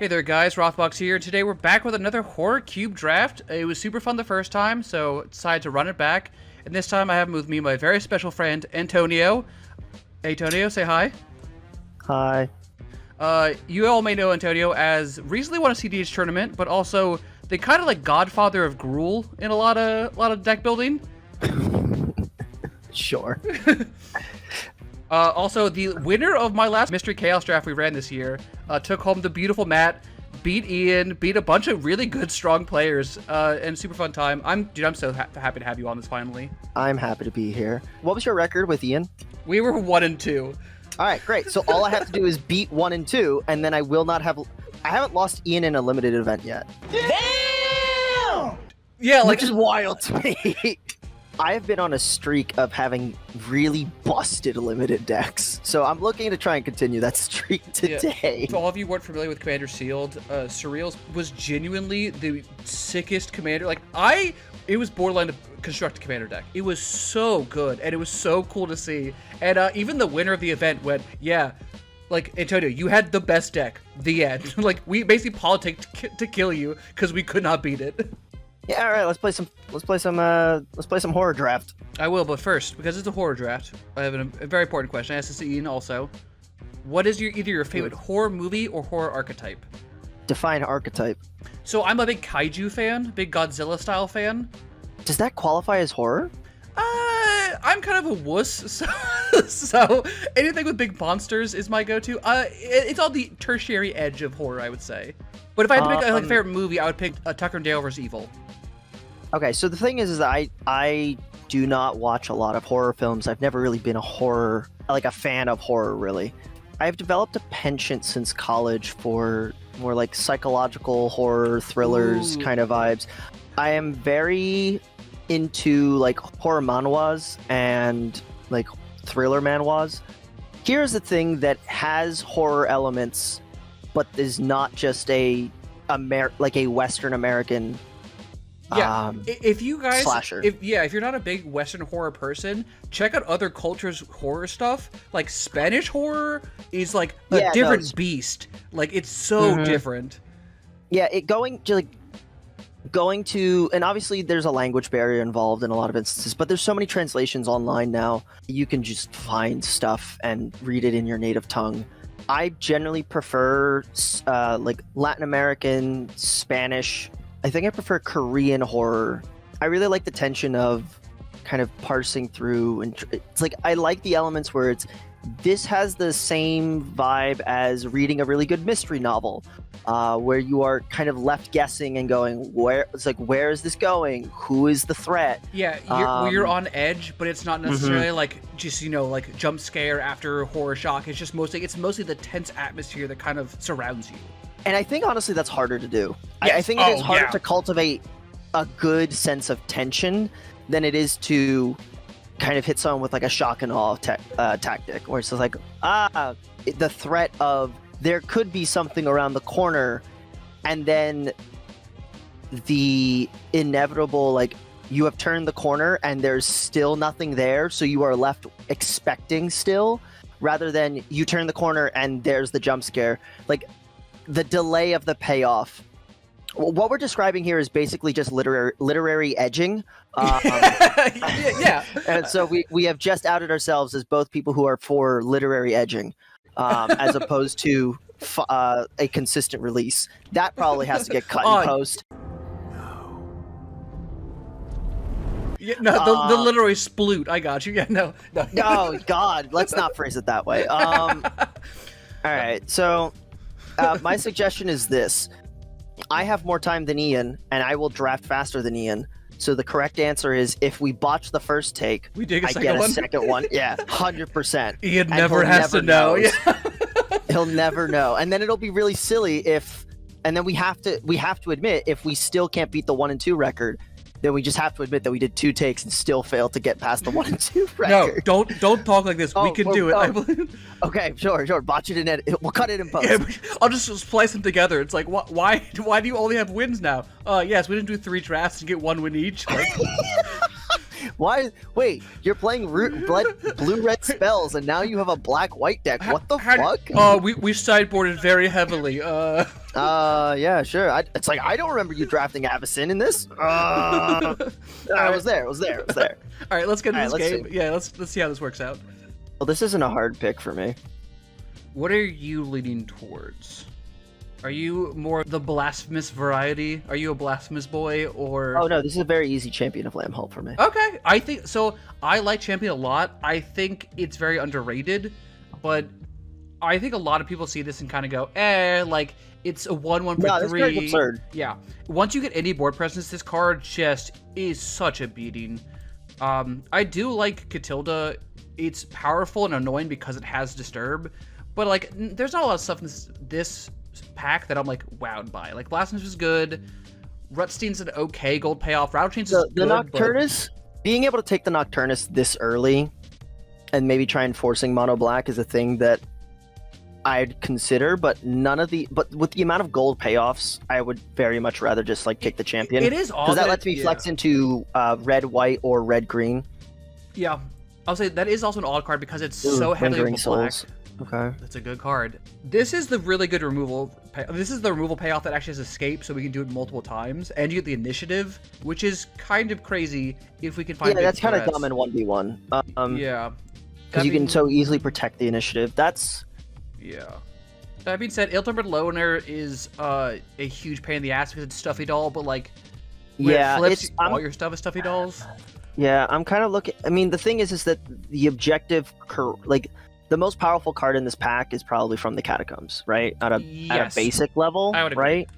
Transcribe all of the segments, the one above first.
Hey there guys, Rothbox here. Today we're back with another Horror Cube draft. It was super fun the first time, so decided to run it back. And this time I have with me my very special friend, Antonio. Hey, Antonio, say hi. Hi. You all may know Antonio as recently won a CDH tournament, but also the kind of like godfather of Gruul in a lot of deck building. Sure. Also, the winner of my last Mystery Chaos draft we ran this year took home the beautiful Matt, beat Ian, beat a bunch of really good, strong players, and super fun time. I'm so happy to have you on this finally. I'm happy to be here. What was your record with Ian? We were 1 and 2. All right, great. So all I have to do is beat 1 and 2, and then I will not have. I haven't lost Ian in a limited event yet. Damn! Yeah, like which is wild to me. I have been on a streak of having really busted limited decks, so I'm looking to try and continue that streak today. For all of you who weren't familiar with Commander Sealed, Surreal was genuinely the sickest commander. Like, it was borderline to construct a commander deck. It was so good, and it was so cool to see. And even the winner of the event went, yeah, like, Antonio, you had the best deck. The end. Like, we basically politicked to kill you because we could not beat it. Yeah, all right. Let's play some horror draft. I will, but first, because it's a horror draft, I have a very important question. I asked this to Ian also. What is either your favorite horror movie or horror archetype? Define archetype. So I'm a big kaiju fan, big Godzilla style fan. Does that qualify as horror? I'm kind of a wuss, so anything with big monsters is my go-to. It's on the tertiary edge of horror, I would say. But if I had to pick a favorite movie, I would pick Tucker and Dale vs. Evil. Okay, so the thing is that I do not watch a lot of horror films. I've never really been a fan of horror, really. I've developed a penchant since college for more like psychological horror, thrillers kind of vibes. I am very into like horror manhwas and like thriller manhwas. Here's the thing that has horror elements, but is not just a Western American if you guys slasher. If you're not a big Western horror person, check out other cultures' horror stuff. Like Spanish horror is like a different beast. Like it's so different. Yeah, going to, and obviously there's a language barrier involved in a lot of instances, but there's so many translations online now. You can just find stuff and read it in your native tongue. I generally prefer like Latin American, Spanish. I think I prefer Korean horror. I really like the tension of kind of parsing through, and it's like I like the elements where this has the same vibe as reading a really good mystery novel, where you are kind of left guessing and going, where is this going? Who is the threat? Yeah, you're on edge, but it's not necessarily like just like jump scare after horror shock. It's mostly the tense atmosphere that kind of surrounds you. And I think honestly that's harder to do. Yes. I think it is harder to cultivate a good sense of tension than it is to kind of hit someone with like a shock and awe tactic, where it's just like, the threat of there could be something around the corner, and then the inevitable, like, you have turned the corner and there's still nothing there, so you are left expecting still, rather than you turn the corner and there's the jump scare. Like, the delay of the payoff. What we're describing here is basically just literary edging. Yeah. And so we have just outed ourselves as both people who are for literary edging, as opposed to a consistent release. That probably has to get cut in post. Yeah, no, the literary sploot. I got you. Yeah, no. Oh God, let's not phrase it that way. All right, so my suggestion is this. I have more time than Ian, and I will draft faster than Ian. So the correct answer is, if we botch the first take, I get a second one. Yeah, 100%. Ian never has to know. Yeah. He'll never know. And then it'll be really silly and then we have to admit, if we still can't beat the 1 and 2 record, then we just have to admit that we did 2 takes and still failed to get past the 1 and 2 record. No, don't talk like this. We can do it. I believe. Okay, sure. Botch it in edit. We'll cut it in post. Yeah, I'll just splice them together. It's like, why do you only have wins now? Yes, we didn't do 3 drafts and get 1 win each. Like... Why? Wait, you're playing blue-red spells, and now you have a black-white deck. What the fuck? We sideboarded very heavily. Yeah, sure. It's like I don't remember you drafting Avacyn in this. I was there. All right, let's get into All this right, game. let's Yeah, let's see how this works out. Well, this isn't a hard pick for me. What are you leaning towards? Are you more the blasphemous variety? Are you a blasphemous boy or? Oh no, this is a very easy Champion of Lambholt for me. Okay, I think so. I like Champion a lot. I think it's very underrated, but I think a lot of people see this and kind of go, like it's a 1/1 for No, this 3. card's absurd. Yeah. Once you get any board presence, this card just is such a beating. I do like Catilda. It's powerful and annoying because it has Disturb, but like there's not a lot of stuff in this pack that I'm like wowed by. Like Blasphemous is good. Rutstein's an okay gold payoff. Rattle Chains is The good. Nocturnus, being able to take the Nocturnus this early, and maybe try enforcing mono black is a thing that I'd consider, but with the amount of gold payoffs, I would very much rather just like take the champion. It is all because that lets me flex into red white or red green. Yeah, I'll say that is also an odd card because it's so heavily Lingering over black. Souls. Okay. That's a good card. This is the really good removal. This is the removal payoff that actually has escape, so we can do it multiple times, and you get the initiative, which is kind of crazy if we can find. Yeah, that's kind of threats. dumb in 1v1. Yeah, because you can so easily protect the initiative. That's. Yeah. That being said, Ill-Tempered Loner is a huge pain in the ass because it's Stuffy Doll, but like, when it flips, all your stuff is Stuffy Dolls. Yeah, I'm kind of looking. I mean, the thing is that the objective, like, the most powerful card in this pack is probably from the Catacombs, right? At a basic level, I would agree. right?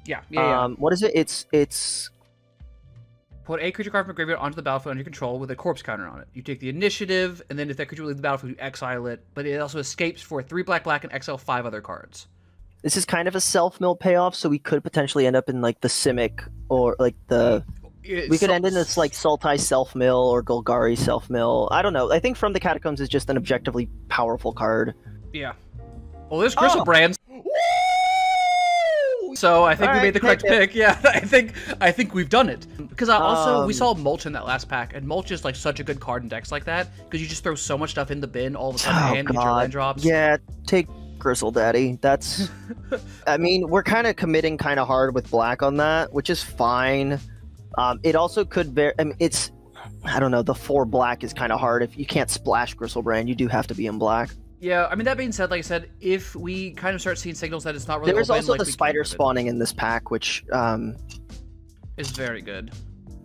Yeah. What is it? It's. Put a creature card from the graveyard onto the battlefield under your control with a corpse counter on it. You take the initiative, and then if that creature will leave the battlefield, you exile it. But it also escapes for 3 black and exile 5 other cards. This is kind of a self-mill payoff, so we could potentially end up in like the Simic or like the. We could end in this like Sultai self-mill or Golgari self-mill. I don't know. I think From the Catacombs is just an objectively powerful card. Yeah. Well, there's Crystal Brands. So I think we made the correct pick. Yeah, I think we've done it. Because also we saw Mulch in that last pack, and Mulch is like such a good card in decks like that because you just throw so much stuff in the bin all of a sudden and get your land drops. Yeah, take Gristle Daddy. That's. I mean, we're kind of committing kind of hard with black on that, which is fine. It also could I mean, it's. I don't know. The 4 black is kind of hard. If you can't splash Gristlebrand, you do have to be in black. Yeah, I mean, that being said, like I said, if we kind of start seeing signals that it's not really There's open, also like, the spider spawning in this pack, which is very good.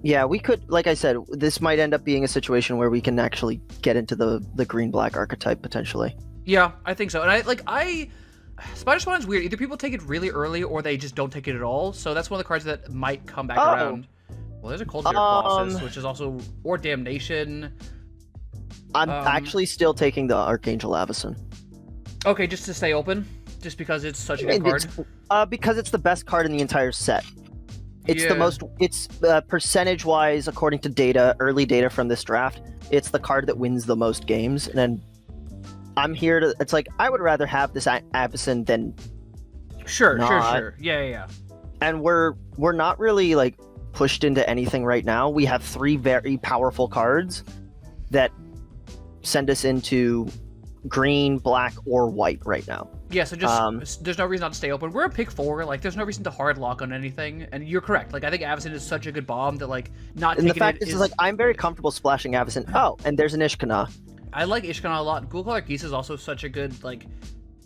Yeah, we could, like I said, this might end up being a situation where we can actually get into the green-black archetype potentially. Yeah, I think so. And Spider Spawn is weird. Either people take it really early or they just don't take it at all. So that's one of the cards that might come back around. Well, there's a Cold Fear Colossus, which is also, or Damnation. I'm actually still taking the Archangel Avacyn. Okay, just to stay open? Just because it's such a good card? Because it's the best card in the entire set. It's the most, it's percentage-wise, according to data, early data from this draft, it's the card that wins the most games. And then I'm here to, it's like, I would rather have this Avacyn than Sure. Yeah. And we're not really, like, pushed into anything right now. We have 3 very powerful cards that send us into green, black, or white right now. Yeah, so just there's no reason not to stay open. We're a pick 4, like there's no reason to hard lock on anything. And you're correct. Like I think Avacyn is such a good bomb that like not and taking the fact is like I'm very comfortable splashing Avacyn. Oh, and there's an Ishkana. I like Ishkana a lot. Ghoul Color Geese is also such a good like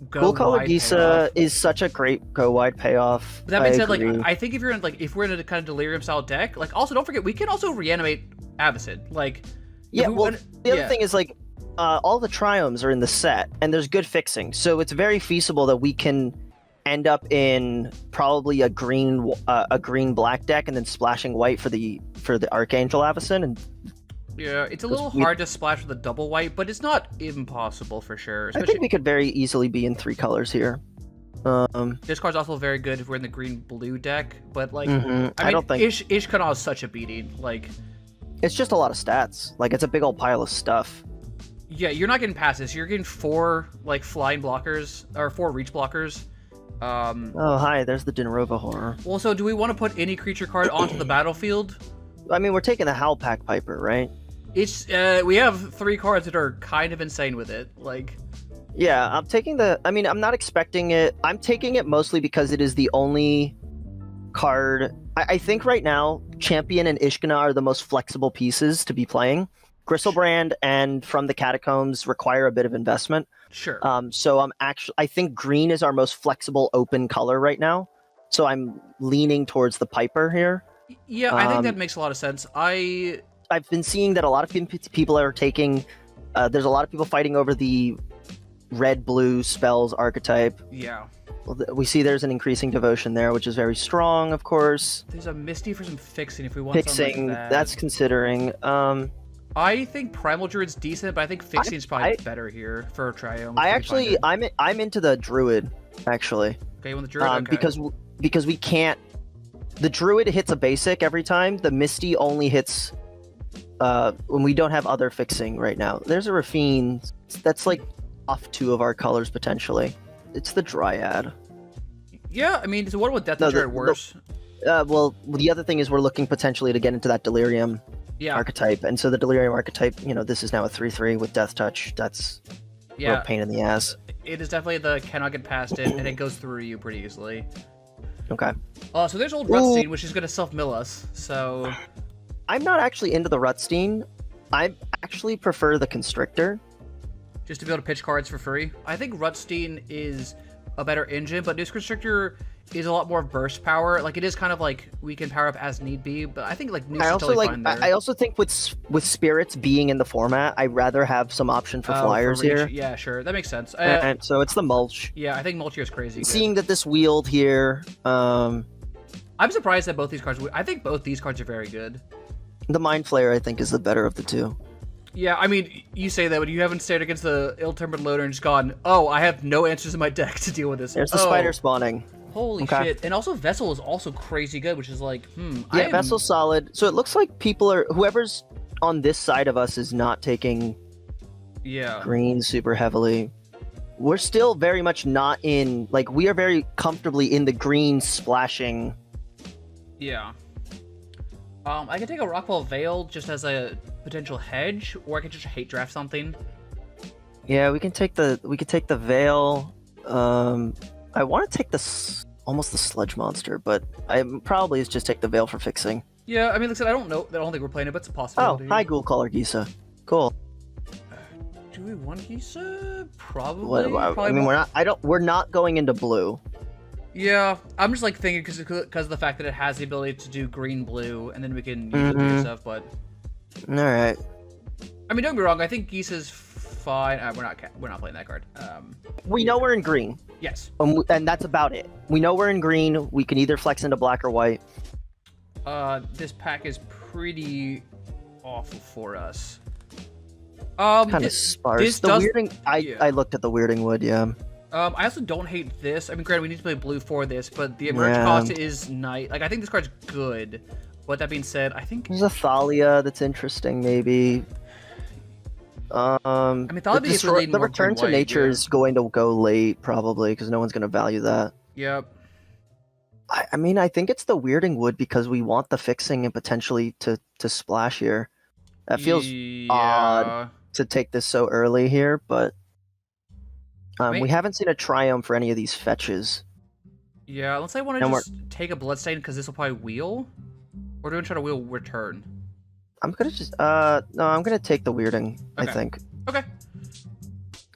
Ghoul Color Geese is such a great go wide payoff. But that being said, like I think if we're in a kind of delirium style deck, like also don't forget we can also reanimate Avacyn. Like the other thing is like all the triomes are in the set, and there's good fixing, so it's very feasible that we can end up in probably a green black deck, and then splashing white for the Archangel Avacyn. And yeah, it's a little hard to splash with a double white, but it's not impossible for sure. I think we could very easily be in 3 colors here. This card's also very good if we're in the green-blue deck, but like I don't think Ishkana is such a beating. Like it's just a lot of stats. Like it's a big old pile of stuff. Yeah, you're not getting past this. You're getting 4 like flying blockers or 4 reach blockers. Oh hi, there's the Dinarova horror. Well, so do we want to put any creature card onto the battlefield? I mean, we're taking the Howlpack Piper, right? It's we have 3 cards that are kind of insane with it. Like Yeah, I'm taking the. I mean, I'm not expecting it. I'm taking it mostly because it is the only card. I think right now, Champion and Ishkana are the most flexible pieces to be playing. Gristlebrand and From the Catacombs require a bit of investment. Sure. So I think green is our most flexible open color right now. So I'm leaning towards the Piper here. Yeah, I think that makes a lot of sense. I've been seeing that a lot of people are taking. There's a lot of people fighting over the red-blue spells archetype. Yeah. We see there's an increasing devotion there, which is very strong, of course. There's a Misty for some fixing if we want something Fixing, like that. that's considering. I think Primal Druid's decent, but I think fixing is probably better here for a Triome. I'm into the Druid, actually. Okay, when the Druid, okay. Because we can't. The Druid hits a basic every time. The Misty only hits when we don't have other fixing right now. There's a Rafine that's like off 2 of our colors potentially. It's the Dryad. Yeah, I mean, so what would Death Deterrent worse? Well, the other thing is we're looking potentially to get into that Delirium archetype, and so the Delirium archetype, this is now a 3/3 with Death Touch. That's a real pain in the ass. It is definitely the cannot get past it, and it goes through you pretty easily. Okay. So there's old Rutstein, which is going to self-mill us, so... I'm not actually into the Rutstein. I actually prefer the Constrictor. Just to be able to pitch cards for free. I think Rutstein is a better engine, but Noose Constrictor is a lot more burst power. Like, it is kind of like we can power up as need be, but I think like Noose is totally fine there. I also think with Spirits being in the format, I'd rather have some option for flyers here. Yeah, sure. That makes sense. And so it's the Mulch. Yeah, I think Mulch here is crazy. Seeing that this Wield here... I'm surprised that both these cards... I think both these cards are very good. The Mind Flayer, I think, is the better of the two. Yeah, I mean, you say that, but you haven't stared against the Ill-Tempered Loader and just gone, oh, I have no answers in my deck to deal with this. There's the Spider spawning. Holy shit. And also Vessel is also crazy good, which is like, Yeah, Vessel's solid. So it looks like whoever's on this side of us is not taking green super heavily. We're still very much not in, like, we are very comfortably in the green splashing. Yeah. I could take a Rockwall Veil just as a potential hedge, or I could just hate draft something. Yeah, we could take the Veil. I want to take almost the Sludge Monster, but I probably is just take the Veil for fixing. Yeah, I mean, like I said, I don't think we're playing it, but it's a possibility. Oh, hi, Ghoul Caller Gisa. Cool. Do we want Gisa? Probably. I mean, we're not going into blue. Yeah, I'm just like thinking because of the fact that it has the ability to do green-blue, and then we can use the weird stuff. But all right. I mean, don't get me wrong. I think Gisa's fine. We're not playing that card. We know we're in green. Yes. And that's about it. We know we're in green. We can either flex into black or white. This pack is pretty awful for us. Kind of sparse. I looked at the Weirding Wood. Yeah. I also don't hate this. I mean, granted, we need to play blue for this, but the emerge cost is nice. Like, I think this card's good. But that being said, I think there's a Thalia that's interesting, maybe. I mean, Thalia is really the Return to Nature is going to go late, probably, because no one's going to value that. Yep. I mean, I think it's the Weirding Wood because we want the fixing and potentially to splash here. That feels odd to take this so early here, but we haven't seen a Triumph for any of these fetches. Yeah, unless I want to just take a Bloodstain because this will probably wheel. Or do we try to wheel Return? I'm gonna just no, I'm gonna take the Weirding, I think. Okay.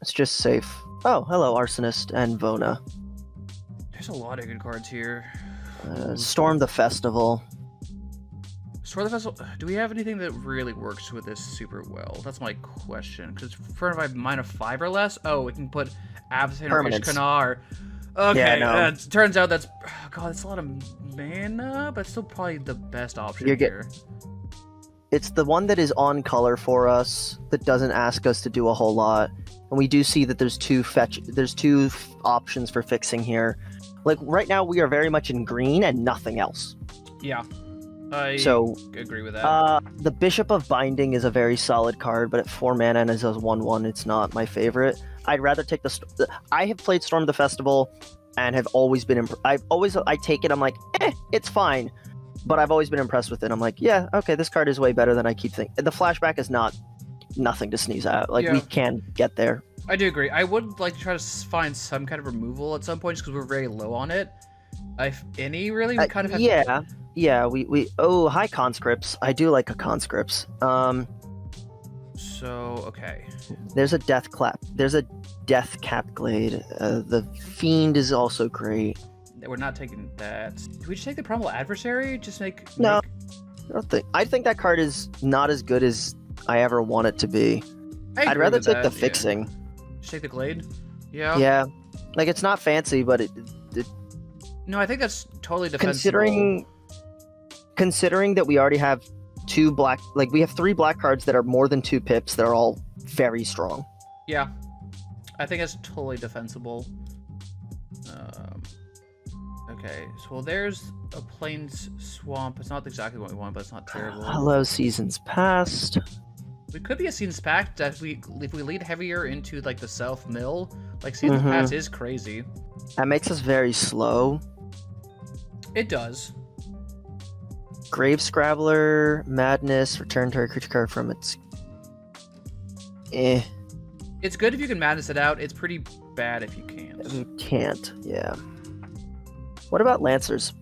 It's just safe. Oh, hello, Arsonist and Vona. There's a lot of good cards here. Storm the Festival. Storm the Festival. Do we have anything that really works with this super well? That's my question. Because for if I mine a 5 or less, we can put Absinthe or Ishkana or... Okay, yeah, no. Turns out that's... God, that's a lot of mana, but still probably the best option here. It's the one that is on color for us, that doesn't ask us to do a whole lot. And we do see that there's two options for fixing here. Like, right now, we are very much in green and nothing else. Yeah. I agree with that. The Bishop of Binding is a very solid card, but at 4 mana and as a 1/1, it's not my favorite. I'd rather take I have played Storm the Festival and have always been I take it, I'm like, it's fine. But I've always been impressed with it. I'm like, yeah, okay, this card is way better than I keep thinking. The flashback is nothing to sneeze at. Like, we can get there. I do agree. I would like to try to find some kind of removal at some point, just because we're very low on it. If any, really, we kind of have. Yeah. We. Oh, hi conscripts. I do like a conscripts. So okay. There's a death clap. There's a death cap glade. The fiend is also great. We're not taking that. Do we just take the primal adversary? Just make. No. I think that card is not as good as I ever want it to be. I'd rather take the fixing. Yeah. Just take the glade. Yeah. Yeah. Like it's not fancy, but it No, I think that's totally defensible. Considering that we already have we have 3 black cards that are more than 2 pips, they're all very strong. Yeah. I think it's totally defensible. Okay, so well, there's a plains swamp. It's not exactly what we want, but it's not terrible. Hello, seasons past. We could be a seasons pact that if we lead heavier into like the south mill, like seasons past is crazy. That makes us very slow. It does. Grave Scrabbler, Madness, return to a creature card from its. It's good if you can madness it out. It's pretty bad if you can't. You can't, yeah. What about Lancers?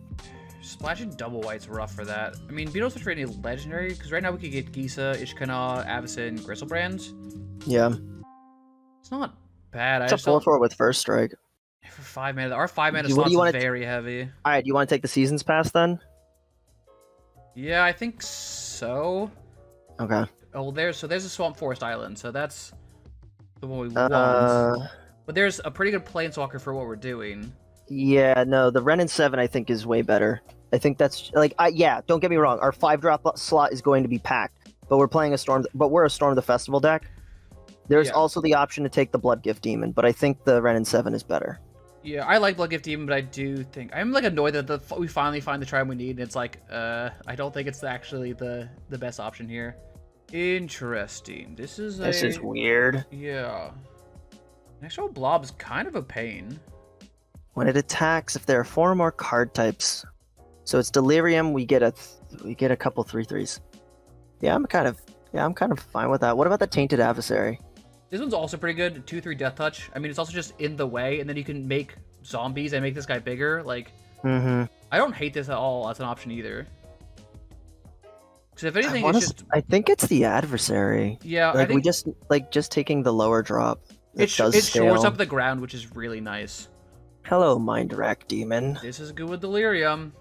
Splashing double white's rough for that. I mean, Beetle switch for any legendary, because right now we could get Gisa, Ishkana, Avacyn, Gristlebrand. Yeah. It's not bad. It's a 4/4 with first strike. For 5 mana. Our 5 mana slot's very heavy. Alright, do you want to take the Seasons Pass then? Yeah, I think so. Okay. Oh, there's a Swamp Forest Island, so that's the one we want. But there's a pretty good Planeswalker for what we're doing. Yeah, no, the Ren and 7 I think is way better. I think that's like, yeah, don't get me wrong. Our 5-drop slot is going to be packed, but we're playing we're a Storm of the Festival deck. There's also the option to take the Blood Gift Demon, but I think the Ren and 7 is better. Yeah, I like Blood Gift Demon, but I do think I'm like annoyed that we finally find the tribe we need, and it's like, I don't think it's actually the best option here. Interesting. This is weird. Yeah. Next roll blob is kind of a pain. When it attacks, if there are 4 or more card types, so it's Delirium, we get a couple 3/3s. Yeah, I'm kind of fine with that. What about the Tainted Adversary? This one's also pretty good. 2/3 Death Touch. I mean, it's also just in the way, and then you can make zombies and make this guy bigger. Like, I don't hate this at all as an option either. Because if anything, I think it's the Adversary. Yeah, like we just taking the lower drop. It shores up the ground, which is really nice. Hello, Mind Rack Demon. This is good with Delirium.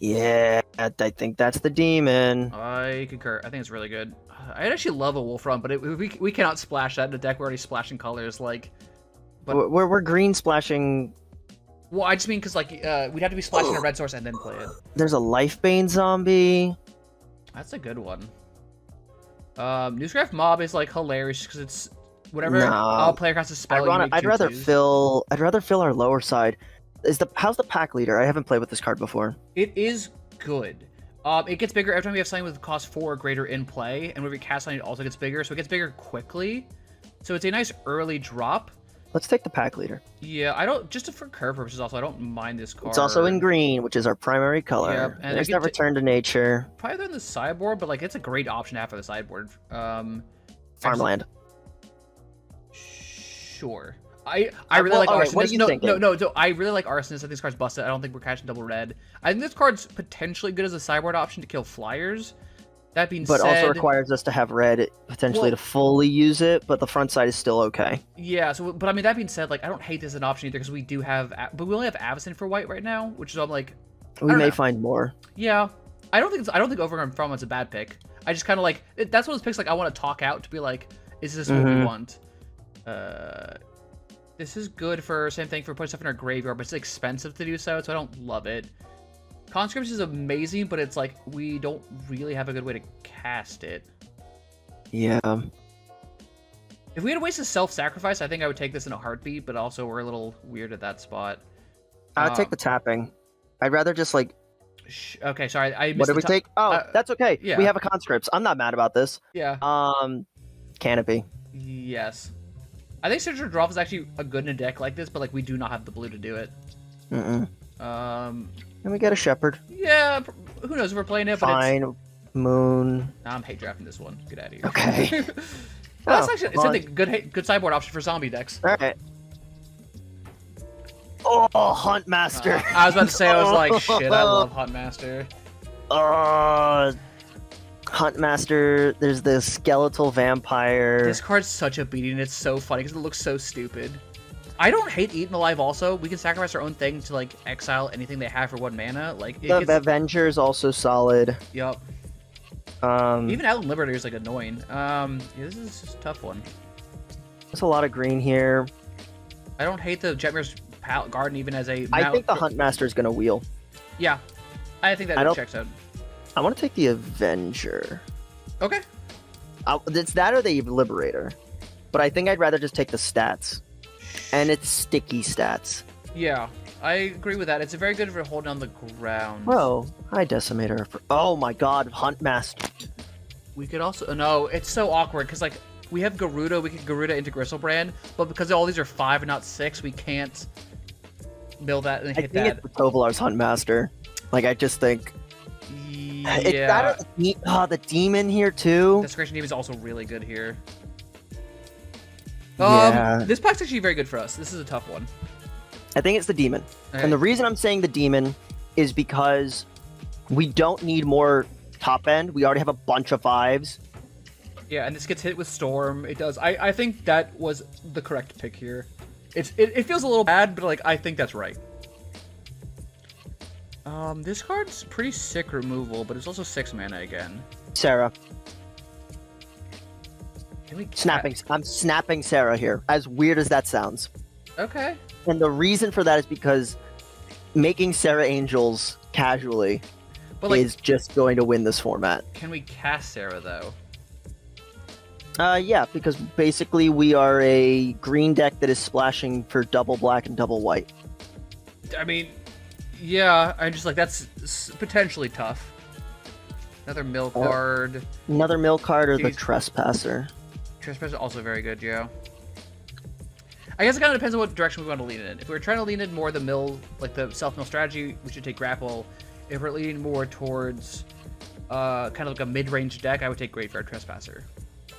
Yeah, I think that's the demon. I concur. I think it's really good. I actually love a Wolf Run, but we cannot splash that in a deck. We're already splashing colors. Like, but we're green splashing. Well, I just mean because like we'd have to be splashing a red source and then play it. There's a Lifebane zombie. That's a good one. Newscraft Mob is like hilarious because it's whatever all player casts a spell. I'd rather fill our lower side. How's the pack leader? I haven't played with this card before. It is good. It gets bigger every time we have something with cost 4 or greater in play, and when we cast something, it also gets bigger, so it gets bigger quickly. So it's a nice early drop. Let's take the pack leader. Yeah, I don't, just for curve purposes also, I don't mind this card. It's also in green, which is our primary color. Yep, and there's that Return to Nature. Probably they're in the sideboard, but like it's a great option to have for the sideboard. Farmland. Sure. I really like Arsonist. What are you thinking? No, I really like Arsonist. I think this card's busted. I don't think we're catching double red. I think this card's potentially good as a sideboard option to kill flyers. That being said... But also requires us to have red potentially to fully use it, but the front side is still okay. Yeah, but I mean, that being said, like, I don't hate this as an option either because we do have... But we only have Avacyn for white right now, which is I'm like... We may find more. Yeah. I don't think Overgrown Farmland's a bad pick. I just kind of like... That's one of those picks like I want to talk out to be like, is this what we want? This is good for, same thing, for putting stuff in our graveyard, but it's expensive to do so I don't love it. Conscripts is amazing, but it's like, we don't really have a good way to cast it. Yeah. If we had ways to self-sacrifice, I think I would take this in a heartbeat, but also we're a little weird at that spot. I would take the tapping. I'd rather just like... Okay, sorry, I missed What did we take? Oh, that's okay. Yeah. We have a conscripts. I'm not mad about this. Yeah. Canopy. Yes. I think Signature Drop is actually a good in a deck like this, but like we do not have the blue to do it. And we get a Shepherd. Yeah, who knows if we're playing it, but Fine. Moon. I'm hate drafting this one. Get out of here. Okay. Well, that's actually it's a good sideboard option for zombie decks. All right. Oh, Huntmaster. I was about to say, I was like, shit, I love Huntmaster. Huntmaster. There's the skeletal vampire. This card's such a beating. It's so funny because it looks so stupid. I don't hate Eaten Alive also. We can sacrifice our own thing to, like, exile anything they have for 1 mana. Like, the Avenger is also solid. Yup. Even Alan Liberator is, like, annoying. Yeah, this is just a tough one. There's a lot of green here. I don't hate the Jetmir's Garden even as a... I think the Huntmaster is going to wheel. Yeah. I think that checks out. I want to take the Avenger. Okay. It's that or the Liberator. But I think I'd rather just take the stats. And it's sticky stats. Yeah, I agree with that. It's very good for holding on the ground. Bro, hi Decimator. Oh my god, Huntmaster. We could also... No, it's so awkward, because, like, we have Garuda, we can Garuda into Gristlebrand, but because all these are 5 and not 6, we can't mill that and hit that. I think it's Tovolar's Huntmaster. Like, I just think... Yeah. It's that the demon here, too. Desecration Demon is also really good here. Yeah. This pack's actually very good for us. This is a tough one. I think it's the demon. Okay. And the reason I'm saying the demon is because we don't need more top end. We already have a bunch of 5s. Yeah, and this gets hit with Storm. It does. I think that was the correct pick here. It feels a little bad, but, like, I think that's right. This card's pretty sick removal, but it's also 6 mana again. Sarah. Snapping. I'm snapping Sarah here. As weird as that sounds. Okay. And the reason for that is because making Sarah Angels casually is just going to win this format. Can we cast Sarah, though? Yeah, because basically we are a green deck that is splashing for double black and double white. I mean, yeah, I'm just like, that's potentially tough. Another mill card. Another mill card or the Trespasser. Trespasser also very good, yeah. I guess it kind of depends on what direction we want to lean in. If we're trying to lean in more the mill, like the self-mill strategy, we should take Grapple. If we're leaning more towards kind of like a mid-range deck, I would take Graveyard Trespasser.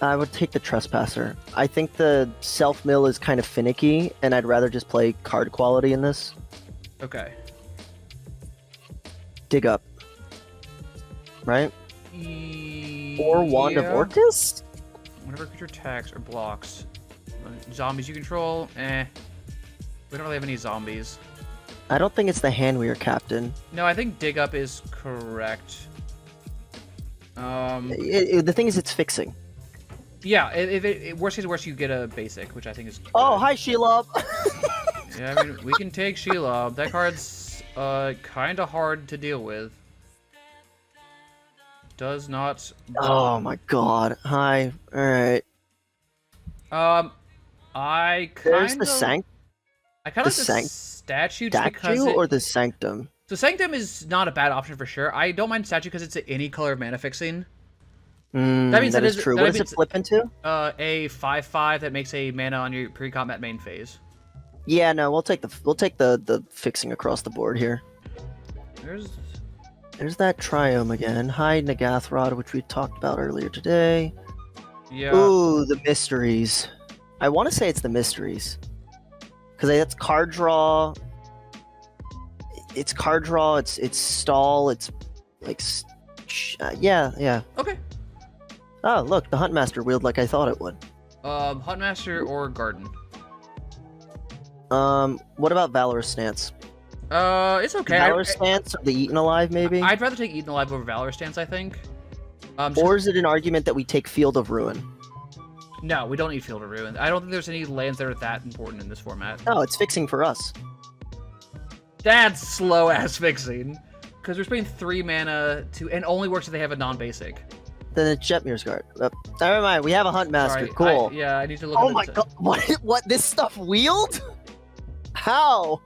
I would take the Trespasser. I think the self-mill is kind of finicky, and I'd rather just play card quality in this. Okay. Dig Up. Right? Or Wand of Orcus? Whenever creature attacks or blocks. Zombies you control, We don't really have any zombies. I don't think it's the hand we are captain. No, I think Dig Up is correct. The thing is, it's fixing. Yeah, if worst case worst, you get a basic, which I think is good. Oh, hi, Shelob! Yeah, I mean, we can take Shelob. That card's kind of hard to deal with. Does not... Oh my god. Hi. Alright. I kind of... There's the Sanct... I kind of like the statue just because or the Sanctum? So Sanctum is not a bad option for sure. I don't mind statue because it's any color mana fixing. That means that is true. What does it flip into? A 5/5 that makes a mana on your pre-combat main phase. Yeah, no, we'll take the fixing across the board here. There's that Triome again. Hi, Nagathrod, which we talked about earlier today. Yeah. Ooh, the mysteries. I want to say it's the mysteries. Because it's card draw. It's card draw, it's stall, it's like... yeah. Okay. Oh, look, the Huntmaster wheeled like I thought it would. Huntmaster or Garden? What about Valorous Stance? It's okay. Valorous Stance or the Eaten Alive, maybe? I'd rather take Eaten Alive over Valorous Stance, I think. Or is it an argument that we take Field of Ruin? No, we don't need Field of Ruin. I don't think there's any lands that are that important in this format. No, it's fixing for us. That's slow-ass fixing. Because we're spending 3 mana to... And only works if they have a non-basic. Then it's Jetmir's Guard. Never mind, we have a Huntmaster. Sorry, cool. I need to look at my god, what? This stuff wheeled? How?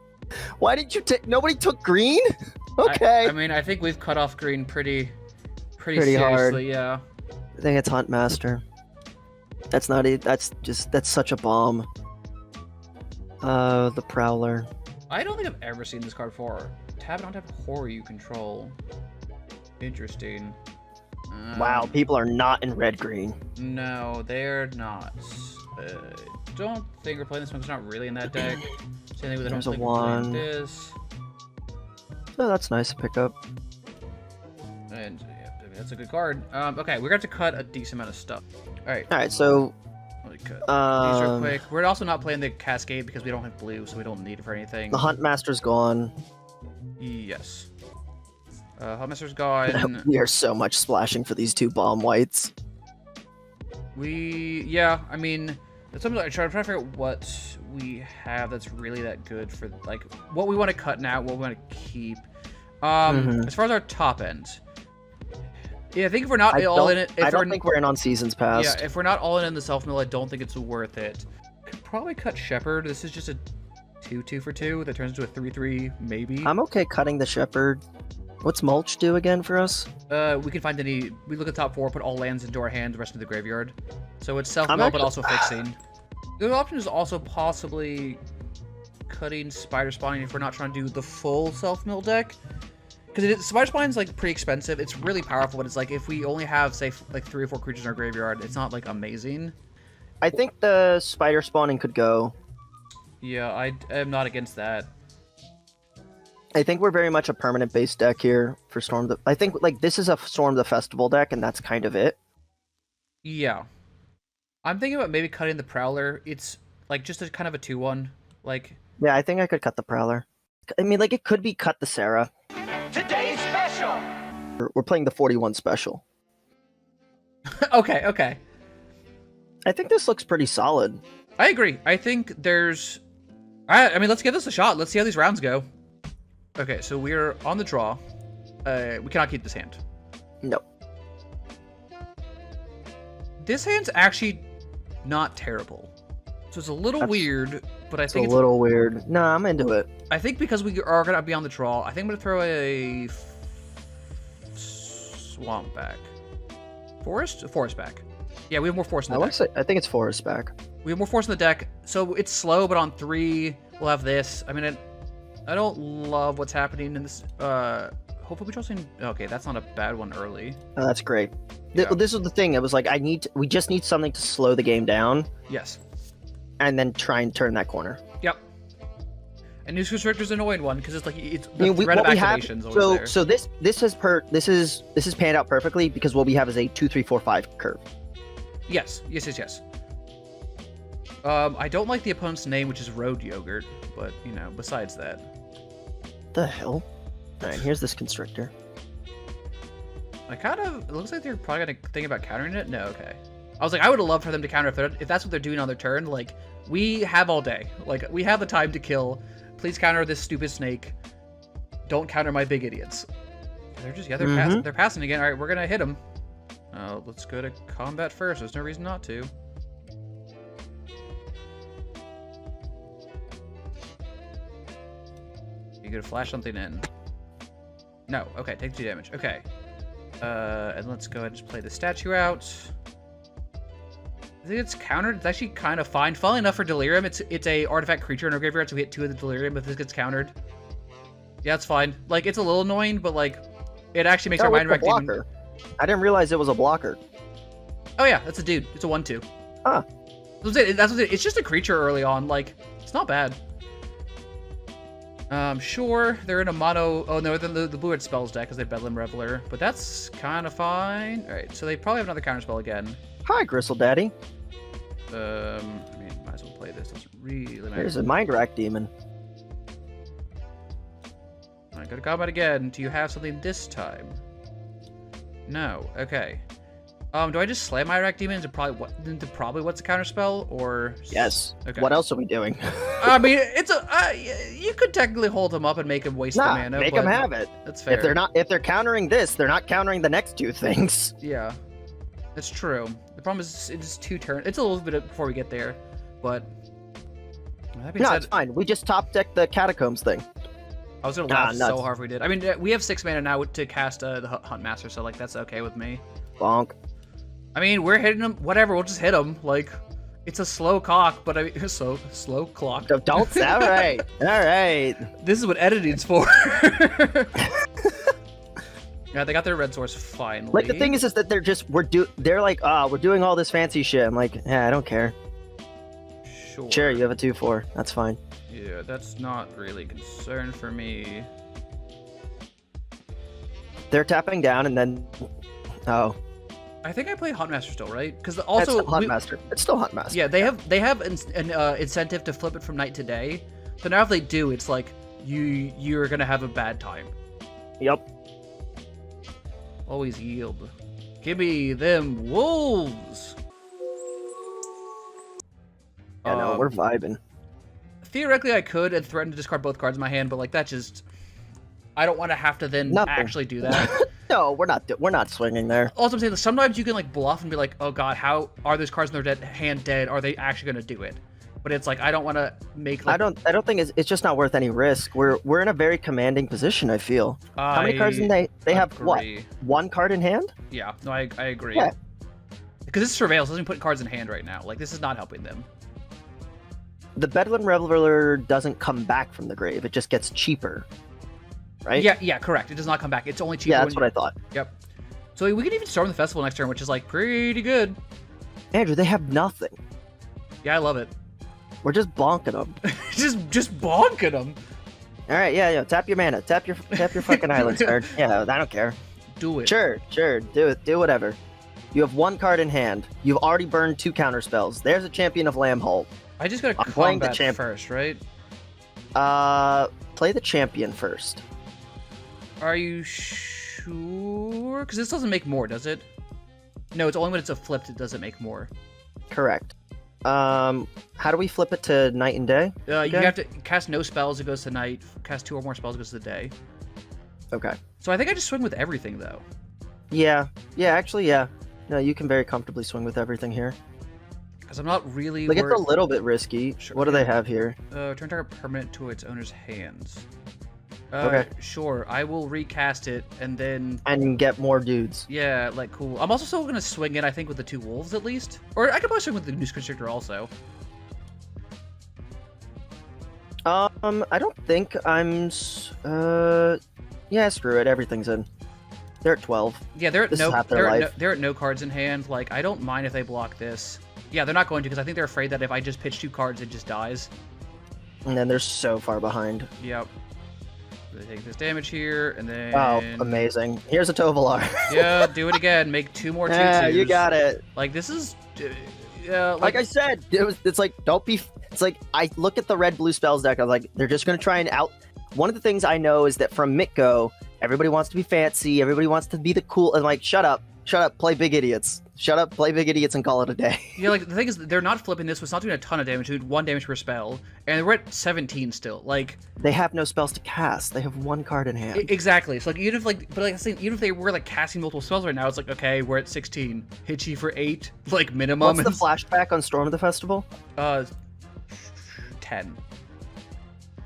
Why did you take... Nobody took green? Okay. I mean, I think we've cut off green pretty seriously, hard. Yeah. I think it's Huntmaster. That's not it. That's such a bomb. The Prowler. I don't think I've ever seen this card before. Tap it on tap horror you control. Interesting. Wow, people are not in red-green. No, they're not. Don't think we're playing this one. It's not really in that deck. Same thing with There's I a don't think we're playing 1. this. Oh, that's nice to pick up. And yeah, that's a good card. Okay, we're going to cut a decent amount of stuff. All right. All right, so Let me cut these real quick. We're also not playing the Cascade because we don't have blue, so we don't need it for anything. the Hunt Master's gone. Yes. Huntmaster's gone. We are so much splashing for these 2 bomb whites. Yeah, I mean, that's something I'm trying to figure out what we have that's really that good for, like, what we want to cut now, what we want to keep. As far as our top end, yeah, I think if we're not all in it, I don't think we're in on Seasons Past. Yeah, if we're not all in the self-mill, I don't think it's worth it. Could probably cut Shepherd. This is just a 2/2 for 2 that turns into a 3/3 maybe. I'm okay cutting the Shepherd. What's Mulch do again for us? We can find any. We look at the top 4, put all lands into our hand, the rest of the graveyard. So it's self-mill, but also fixing. The other option is also possibly cutting Spider Spawning if we're not trying to do the full self-mill deck. Because Spider Spawning's like pretty expensive. It's really powerful, but it's like if we only have, say, like 3 or 4 creatures in our graveyard, it's not like amazing. I think the Spider Spawning could go. Yeah, I am not against that. I think we're very much a permanent base deck here for Storm. I think like this is a Storm the Festival deck, and that's kind of it. Yeah, I'm thinking about maybe cutting the Prowler. It's like just a kind of a 2/1. Like, yeah, I think I could cut the Prowler. I mean, like it could be cut the Sarah. Today's special. We're playing the 41 special. okay. I think this looks pretty solid. I agree. I think there's. I mean, let's give this a shot. Let's see how these rounds go. Okay, so we're on the draw. We cannot keep this hand. No. This hand's actually not terrible. So it's a little weird, but I think it's a little weird. No, I'm into it. I think because we are going to be on the draw, I think I'm going to throw a Swamp back. Forest back. Yeah, we have more force in the deck. I think it's Forest back. We have more force in the deck, so it's slow, but on 3, we'll have this. I mean, I don't love what's hopefully we draw something. Okay, that's not a bad one early. Oh, that's great. Yeah. This was the thing. It was like we just need something to slow the game down. Yes. And then try and turn that corner. Yep. And News Constrictor's an annoying one because it's like the I mean, threat of activation's always there. So this is panned out perfectly because what we have is a 2, 3, 4, 5 curve. Yes. I don't like the opponent's name, which is Road Yogurt, but you know, besides that. The hell? All right, here's this Constrictor. It looks like they're probably gonna think about countering it. No, okay. I was like, I would have loved for them to counter if that's what they're doing on their turn. Like, we have all day. Like, we have the time to kill. Please counter this stupid snake. Don't counter my big idiots. They're just they're passing again. All right, we're gonna hit them. Let's go to combat first. There's no reason not to. You gonna flash something in? No. Okay, take 2 damage. Okay. And let's go ahead and just play the statue out. I think it's countered. It's actually kind of fine. Funnily enough, for Delirium, it's a artifact creature in our graveyard, so we hit 2 of the Delirium if this gets countered. Yeah, it's fine. Like, it's a little annoying, but like, it actually makes our Mind Rack Demon. I didn't realize it was a blocker. Oh yeah, that's a dude. It's a 1/2. Ah. It's just a creature early on. Like, it's not bad. Sure, they're in a mono. Oh no, the blue red spells deck because they Bedlam Reveler, but that's kind of fine. All right, so they probably have another counter spell again. Hi, Gristle Daddy. I mean, might as well play this. Doesn't really matter. There's a Mind Rack Demon. All right, go to combat again. Do you have something this time? No. Okay. Do I just slam my Rack Demon into probably what's a counter spell or? Yes. Okay. What else are we doing? I mean, it's you could technically hold him up and make him waste the mana. Make him have it. That's fair. If they're countering this, they're not countering the next 2 things. Yeah, that's true. The problem is it's 2 turns. It's a little bit before we get there, but that being said, it's fine. We just top deck the Catacombs thing. I was gonna laugh so hard if we did. I mean, we have 6 mana now to cast the Hunt Master, so like that's okay with me. Bonk. I mean, we're hitting them. Whatever, we'll just hit them. Like, it's a slow cock, but I mean, slow clock. Don't sound right. All right. This is what editing's for. Yeah, they got their red source finally. Like the thing is that they're like, we're doing all this fancy shit. I'm like, yeah, I don't care. Sure, you have a 2/4. That's fine. Yeah, that's not really a concern for me. They're tapping down and then, oh. I think I play Huntmaster still, right? Because It's also Huntmaster. It's still Huntmaster. Yeah, they have an incentive to flip it from night to day. So now if they do, it's like you're gonna have a bad time. Yep. Always yield. Give me them wolves. Yeah, no, we're vibing. Theoretically, I could and threaten to discard both cards in my hand, but like that just, I don't want to have to then actually do that. No, we're not swinging there. Also, I'm saying that sometimes you can like bluff and be like, oh god, how are those cards in their hand dead? Are they actually gonna do it? But it's like I don't want to make. Like, I don't think it's just not worth any risk. We're in a very commanding position. I feel. How many cards do they have? What? One card in hand? Yeah. No, I agree. Yeah. Because this Surveil doesn't put cards in hand right now. Like this is not helping them. The Bedlam Reveler doesn't come back from the grave. It just gets cheaper. Right? Yeah, correct. It does not come back. It's only cheaper. Yeah, that's what I thought. Yep. So we can even storm the festival next turn, which is like pretty good. Andrew, they have nothing. Yeah, I love it. We're just bonking them. just bonking them. All right, yeah. Tap your mana. Tap your fucking islands card. Yeah, I don't care. Do it. Sure. Do it. Do whatever. You have one card in hand. You've already burned 2 counter spells. There's a Champion of Lambholt. I just gotta playing the combat first, right? Play the champion first. Are you sure? Because this doesn't make more, does it? No, it's only when it's a flipped it doesn't make more. Correct. How do we flip it to night and day? You have to cast no spells, it goes to night. Cast 2 or more spells, it goes to the day. Okay. So I think I just swing with everything, though. Yeah. Actually, yeah. No, you can very comfortably swing with everything here. Because I'm not really Like, it's a little bit risky. Sure. What do they have here? Turn target permanent to its owner's hands. Okay. Sure, I will recast it, and then... And get more dudes. Yeah, like, cool. I'm also still going to swing it, I think, with the 2 wolves, at least. Or I could probably swing with the Noose Constrictor, also. I don't think I'm... Yeah, screw it. Everything's in. They're at 12. Yeah, they're This is half their life. they're at no cards in hand. Like, I don't mind if they block this. Yeah, they're not going to, because I think they're afraid that if I just pitch 2 cards, it just dies. And then they're so far behind. Yep. They take this damage here, and then... Oh, amazing. Here's a Tovolar. Yeah, do it again. Make 2 more 2/2s. Yeah, you got it. Like, this is... like I said, it's like, don't be... It's like, I look at the red-blue spells deck, I'm like, they're just going to try and out... One of the things I know is that from Mitgo, everybody wants to be fancy, everybody wants to be the cool... And like, shut up, play big idiots. Shut up, play big idiots, and call it a day. Yeah, like, the thing is, they're not flipping this, so it's not doing a ton of damage, doing 1 damage per spell, and we're at 17 still, like... They have no spells to cast, they have 1 card in hand. Exactly, so like, even if, like, but like I say, even if they were, like, casting multiple spells right now, it's like, okay, we're at 16, hit you for 8, like, minimum. What's the flashback on Storm of the Festival? 10.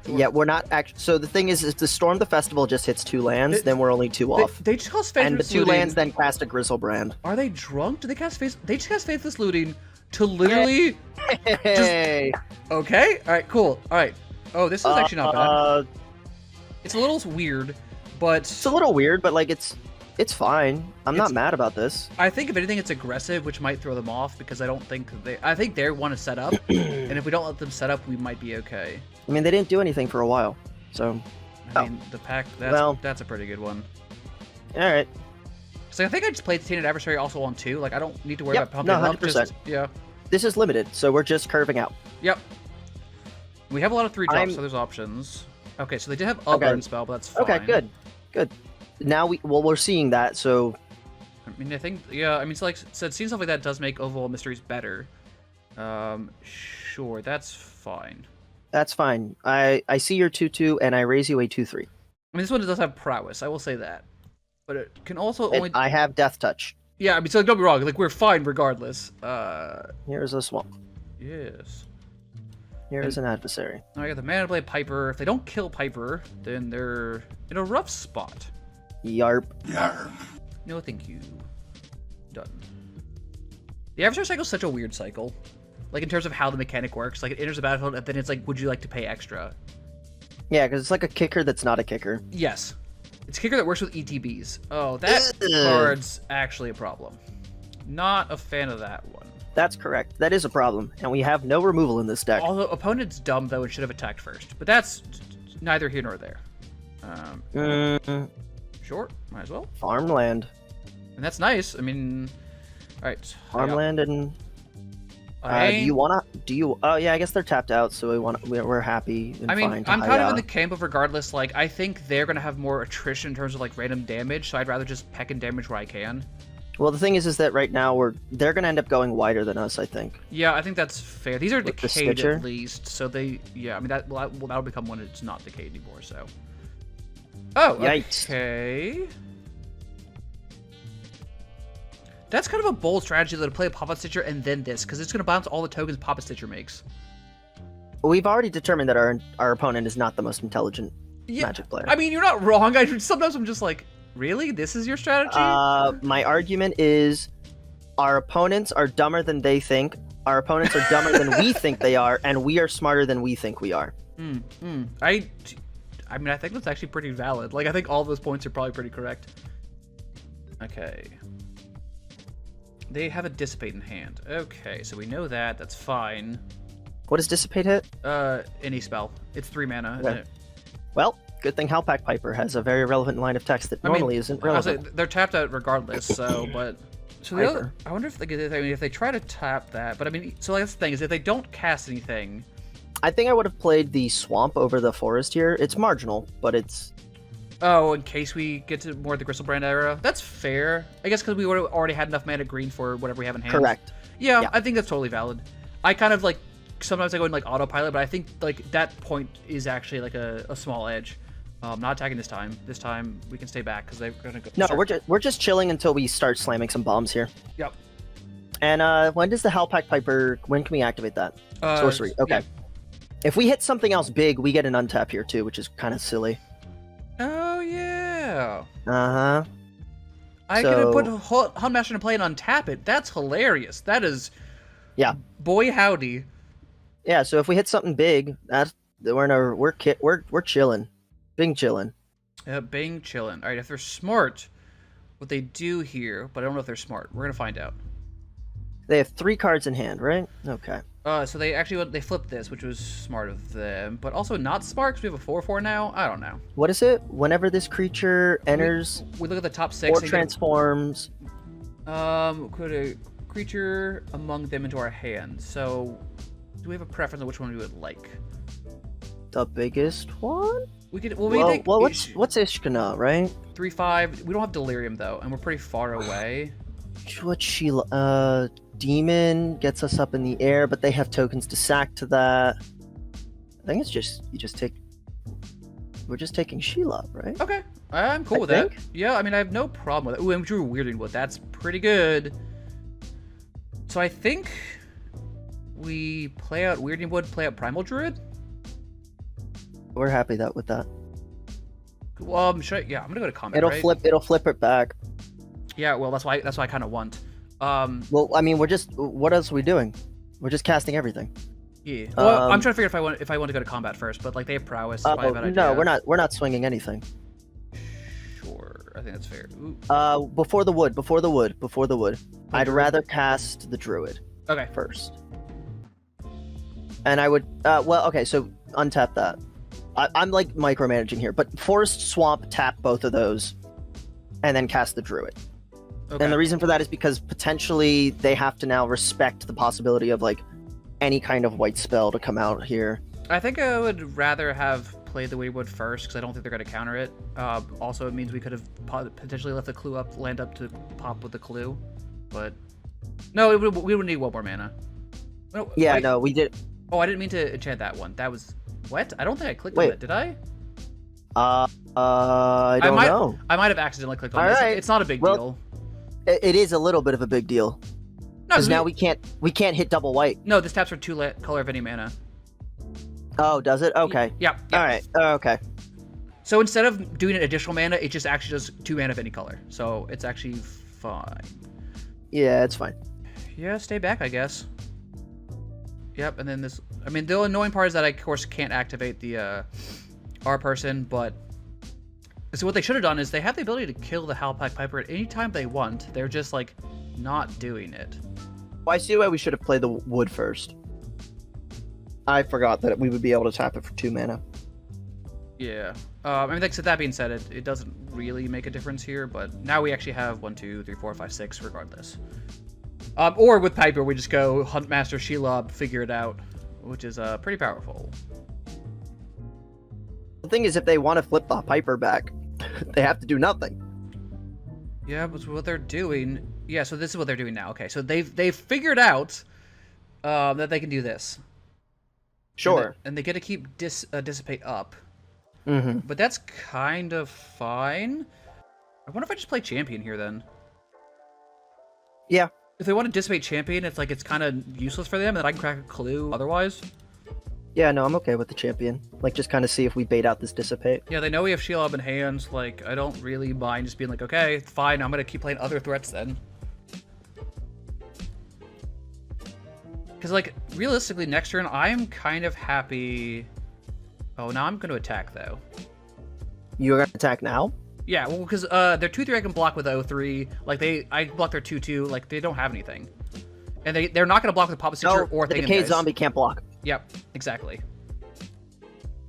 Yeah, we're not actually. So the thing is, if the Storm the Festival just hits 2 lands, then we're only 2 off. They just cast Faithless and the 2 Looting. lands then cast a Grizzlebrand. Are they drunk? Do they cast They just cast Faithless Looting to literally. Hey. Okay. All right. Cool. All right. Oh, this is actually not bad. It's a little weird, but it's a little weird, but like it's fine. I'm not mad about this. I think if anything, it's aggressive, which might throw them off because I don't think I think they want to set up, and if we don't let them set up, we might be okay. I mean, they didn't do anything for a while, so. I mean, the pack. That's a pretty good one. All right. So I think I just played the Tainted Adversary also on 2. Like I don't need to worry about pumping no, 100%. up. Just, yeah. This is limited, so we're just curving out. Yep. We have a lot of 3 drops, so there's options. Okay, so they did have a burn spell, but that's fine. Okay, good. Now we're seeing that, so. I mean, I think so like said, seeing stuff like that does make overall mysteries better. Sure, that's fine. That's fine. I see your 2/2 and I raise you a 2/3. I mean, this one does have prowess. I will say that, but it can also only. I have Death Touch. Yeah, I mean, so don't be wrong. Like we're fine regardless. Here's a swamp. Yes. Here's an adversary. I got the Mana Blade Piper. If they don't kill Piper, then they're in a rough spot. Yarp. No, thank you. Done. The adversary cycle is such a weird cycle. Like, in terms of how the mechanic works. Like, it enters the battlefield, and then it's like, would you like to pay extra? Yeah, because it's like a kicker that's not a kicker. Yes. It's a kicker that works with ETBs. Oh, that Ugh. card's actually a problem. Not a fan of that one. That's correct. That is a problem, and we have no removal in this deck. Although opponent's dumb though and should have attacked first, but that's neither here nor there. Sure, might as well. Farmland. And that's nice. I mean, all right. Farmland and. Do you wanna? Do you? Oh yeah, I guess they're tapped out, so we're happy. And I mean, fine to I'm kind of in the Haya. camp of regardless. Like, I think they're gonna have more attrition in terms of like random damage, so I'd rather just peck and damage where I can. Well, the thing is that right now they're gonna end up going wider than us, I think. Yeah, I think that's fair. These are With the decayed Stitcher? at least, so they. Yeah, I mean that'll become when it's not decayed anymore. So. Oh, Yikes. okay. That's kind of a bold strategy though, to play a Pop-Up Stitcher and then this, because it's gonna bounce all the tokens Pop-Up Stitcher makes. We've already determined that our opponent is not the most intelligent Yeah, Magic player. I mean, you're not wrong. Sometimes I'm just like, really? This is your strategy? My argument is our opponents are dumber than they think. Our opponents are dumber than we think they are, and we are smarter than we think we are. I mean, I think that's actually pretty valid. Like, I think all those points are probably pretty correct. Okay. They have a Dissipate in hand. Okay, so we know that. That's fine. What does Dissipate hit? Any spell. It's 3 mana. Okay. Isn't it? Well, good thing Howpack Piper has a very relevant line of text that normally isn't I was relevant. like, they're tapped out regardless, so, but... So the Piper. other, I wonder if if they try to tap that, but I mean, so like, that's the thing, is if they don't cast anything... I think I would have played the Swamp over the Forest here. It's marginal, but it's... Oh, in case we get to more of the Gristlebrand era? That's fair. I guess because we already had enough mana green for whatever we have in hand. Correct. Yeah, Yeah. I think that's totally valid. I kind of like, sometimes I go in like autopilot, but I think like that point is actually like a small edge. Not attacking this time. This time we can stay back because they're gonna go. No, we're just chilling until we start slamming some bombs here. Yep. And when does the Howpack Piper... When can we activate that? Sorcery. Okay. yeah. If we hit something else big, we get an untap here too, which is kind of silly. Oh yeah. Uh-huh. I So- could have put Huntmaster in play and untap it. That's hilarious. That is. Yeah. Boy howdy. Yeah, so if we hit something big, we're chilling. Bing chilling. Bing chillin'. All right, if they're smart, what they do here, but I don't know if they're smart. We're gonna find out. They have 3 cards in hand, right? Okay. So they flipped this, which was smart of them, but also not smart because we have a 4/4 now. I don't know. What is it? Whenever this creature enters We look at the top 6. or transforms, Could a creature among them into our hand. So, do we have a preference on which one we would like? the biggest one? We could. What's Ishkana, right? 3/5. We don't have Delirium though, and we're pretty far away. What Sheila? Demon gets us up in the air, but they have tokens to sack to that. I think it's just you just take. We're just taking Sheila, right? Okay, I'm cool I with that. think. Yeah, I mean I have no problem with it. Ooh, and Drew Weirding Wood. That's pretty good. So I think we play out Weirding Wood, play out Primal Druid. We're happy with that. Yeah, I'm gonna go to combat. It'll right? flip. It'll flip it back. Yeah, well, that's why I kind of want. Well, I mean, what else are we doing? We're just casting everything. Yeah. Well, I'm Um, trying to figure if I want to go to combat first, but like they have prowess. That's probably a bad idea. No, we're not swinging anything. Sure, I think that's fair. Ooh. Before the wood. I'd rather cast the druid Okay. first. And I would, okay, so untap that. I'm like micromanaging here, but forest swamp tap both of those, and then cast the druid. Okay. And the reason for that is because potentially they have to now respect the possibility of like any kind of white spell to come out here. I think I would rather have played the Weirdwood first because I don't think they're going to counter it. Also, it means we could have potentially left the clue up, land up to pop with the clue, but no, we would need 1 more mana. No, Yeah, wait. no, we did. Oh, I didn't mean to enchant that one. That was what? I don't think I clicked on Wait. it. Did I? I don't know. I might have accidentally clicked on All this. right. It's not a big Well, deal. It is a little bit of a big deal No, because now we can't hit double white. No, this taps for 2 color of any mana. Oh, does it? Okay. Yeah. All right. Okay. So instead of doing an additional mana, it just actually does 2 mana of any color. So it's actually fine. Yeah, it's fine. Yeah, stay back, I guess. Yep, and then this... I mean, the annoying part is that I, of course, can't activate the, our person, but... So what they should have done is they have the ability to kill the Halpak Piper at any time they want. They're just, like, not doing it. Well, I see why we should have played the wood first. I forgot that we would be able to tap it for 2 mana. Yeah. I mean, that being said, it doesn't really make a difference here, but now we actually have 1, 2, 3, 4, 5, 6 regardless. Or with Piper, we just go Huntmaster, Shelob, figure it out, which is pretty powerful. The thing is, if they want to flip the Piper back, they have to do nothing. Yeah, but what they're doing... Yeah, so this is what they're doing now. Okay, so they've figured out that they can do this. Sure. And they get to keep Dissipate up. Mm-hmm. But that's kind of fine. I wonder if I just play Champion here, then. Yeah. If they want to Dissipate Champion, it's like it's kind of useless for them, and I can crack a clue otherwise. Yeah, no, I'm okay with the Champion. Like, just kind of see if we bait out this Dissipate. Yeah, they know we have Shelob in hand. Like, I don't really mind just being like, okay, fine, I'm going to keep playing other threats then. Because, like, realistically, next turn, I'm kind of happy... Oh, now I'm going to attack, though. You're going to attack now? Yeah, well, because their 2-3 I can block with 0-3. Like, I block their 2-2. Like, they don't have anything. And they're not going to block with Papa Stitcher or the Thingam Decayed Guys. Zombie can't block. Yep, exactly.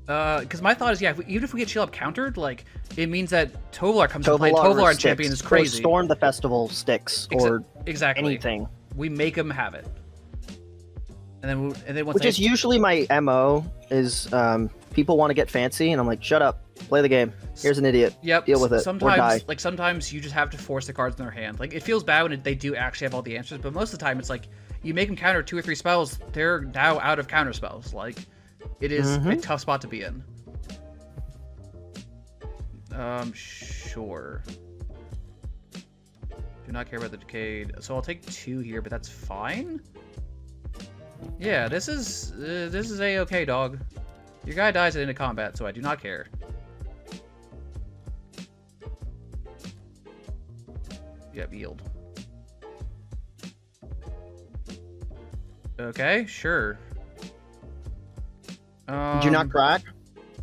Because my thought is, yeah, even if we get Shelob countered, like, it means that Tovolar comes to play, and Tovolar and Champion is crazy. Or Storm the Festival sticks, or exactly. anything. We make them have it. And then once Which is usually my MO, is people want to get fancy, and I'm like, shut up, play the game. Here's an idiot. Yep. Deal with it, or die. Sometimes you just have to force the cards in their hand. Like, it feels bad when they do actually have all the answers, but most of the time, it's like, you make them counter 2 or 3 spells, they're now out of counter spells. Like, it is a tough spot to be in. Sure. Do not care about the Decayed. So I'll take 2 here, but that's fine? Yeah, this is A-okay, dog. Your guy dies at the end of combat, so I do not care. Yep, yield. Okay, sure. Did you not crack?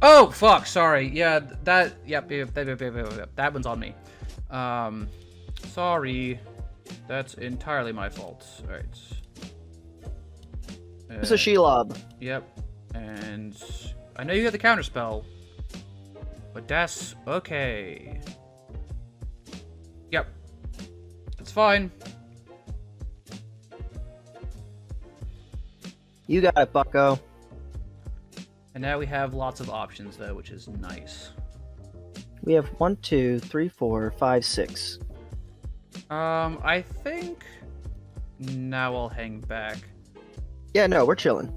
Oh, fuck, sorry. Yeah, that one's on me. Sorry. That's entirely my fault. Alright. It's a Shelob. Yep. And I know you have the counterspell, but that's okay. Yep. It's fine. You got it, bucko. And now we have lots of options, though, which is nice. We have 1, 2, 3, 4, 5, 6. I think now I'll hang back. Yeah, no, we're chilling.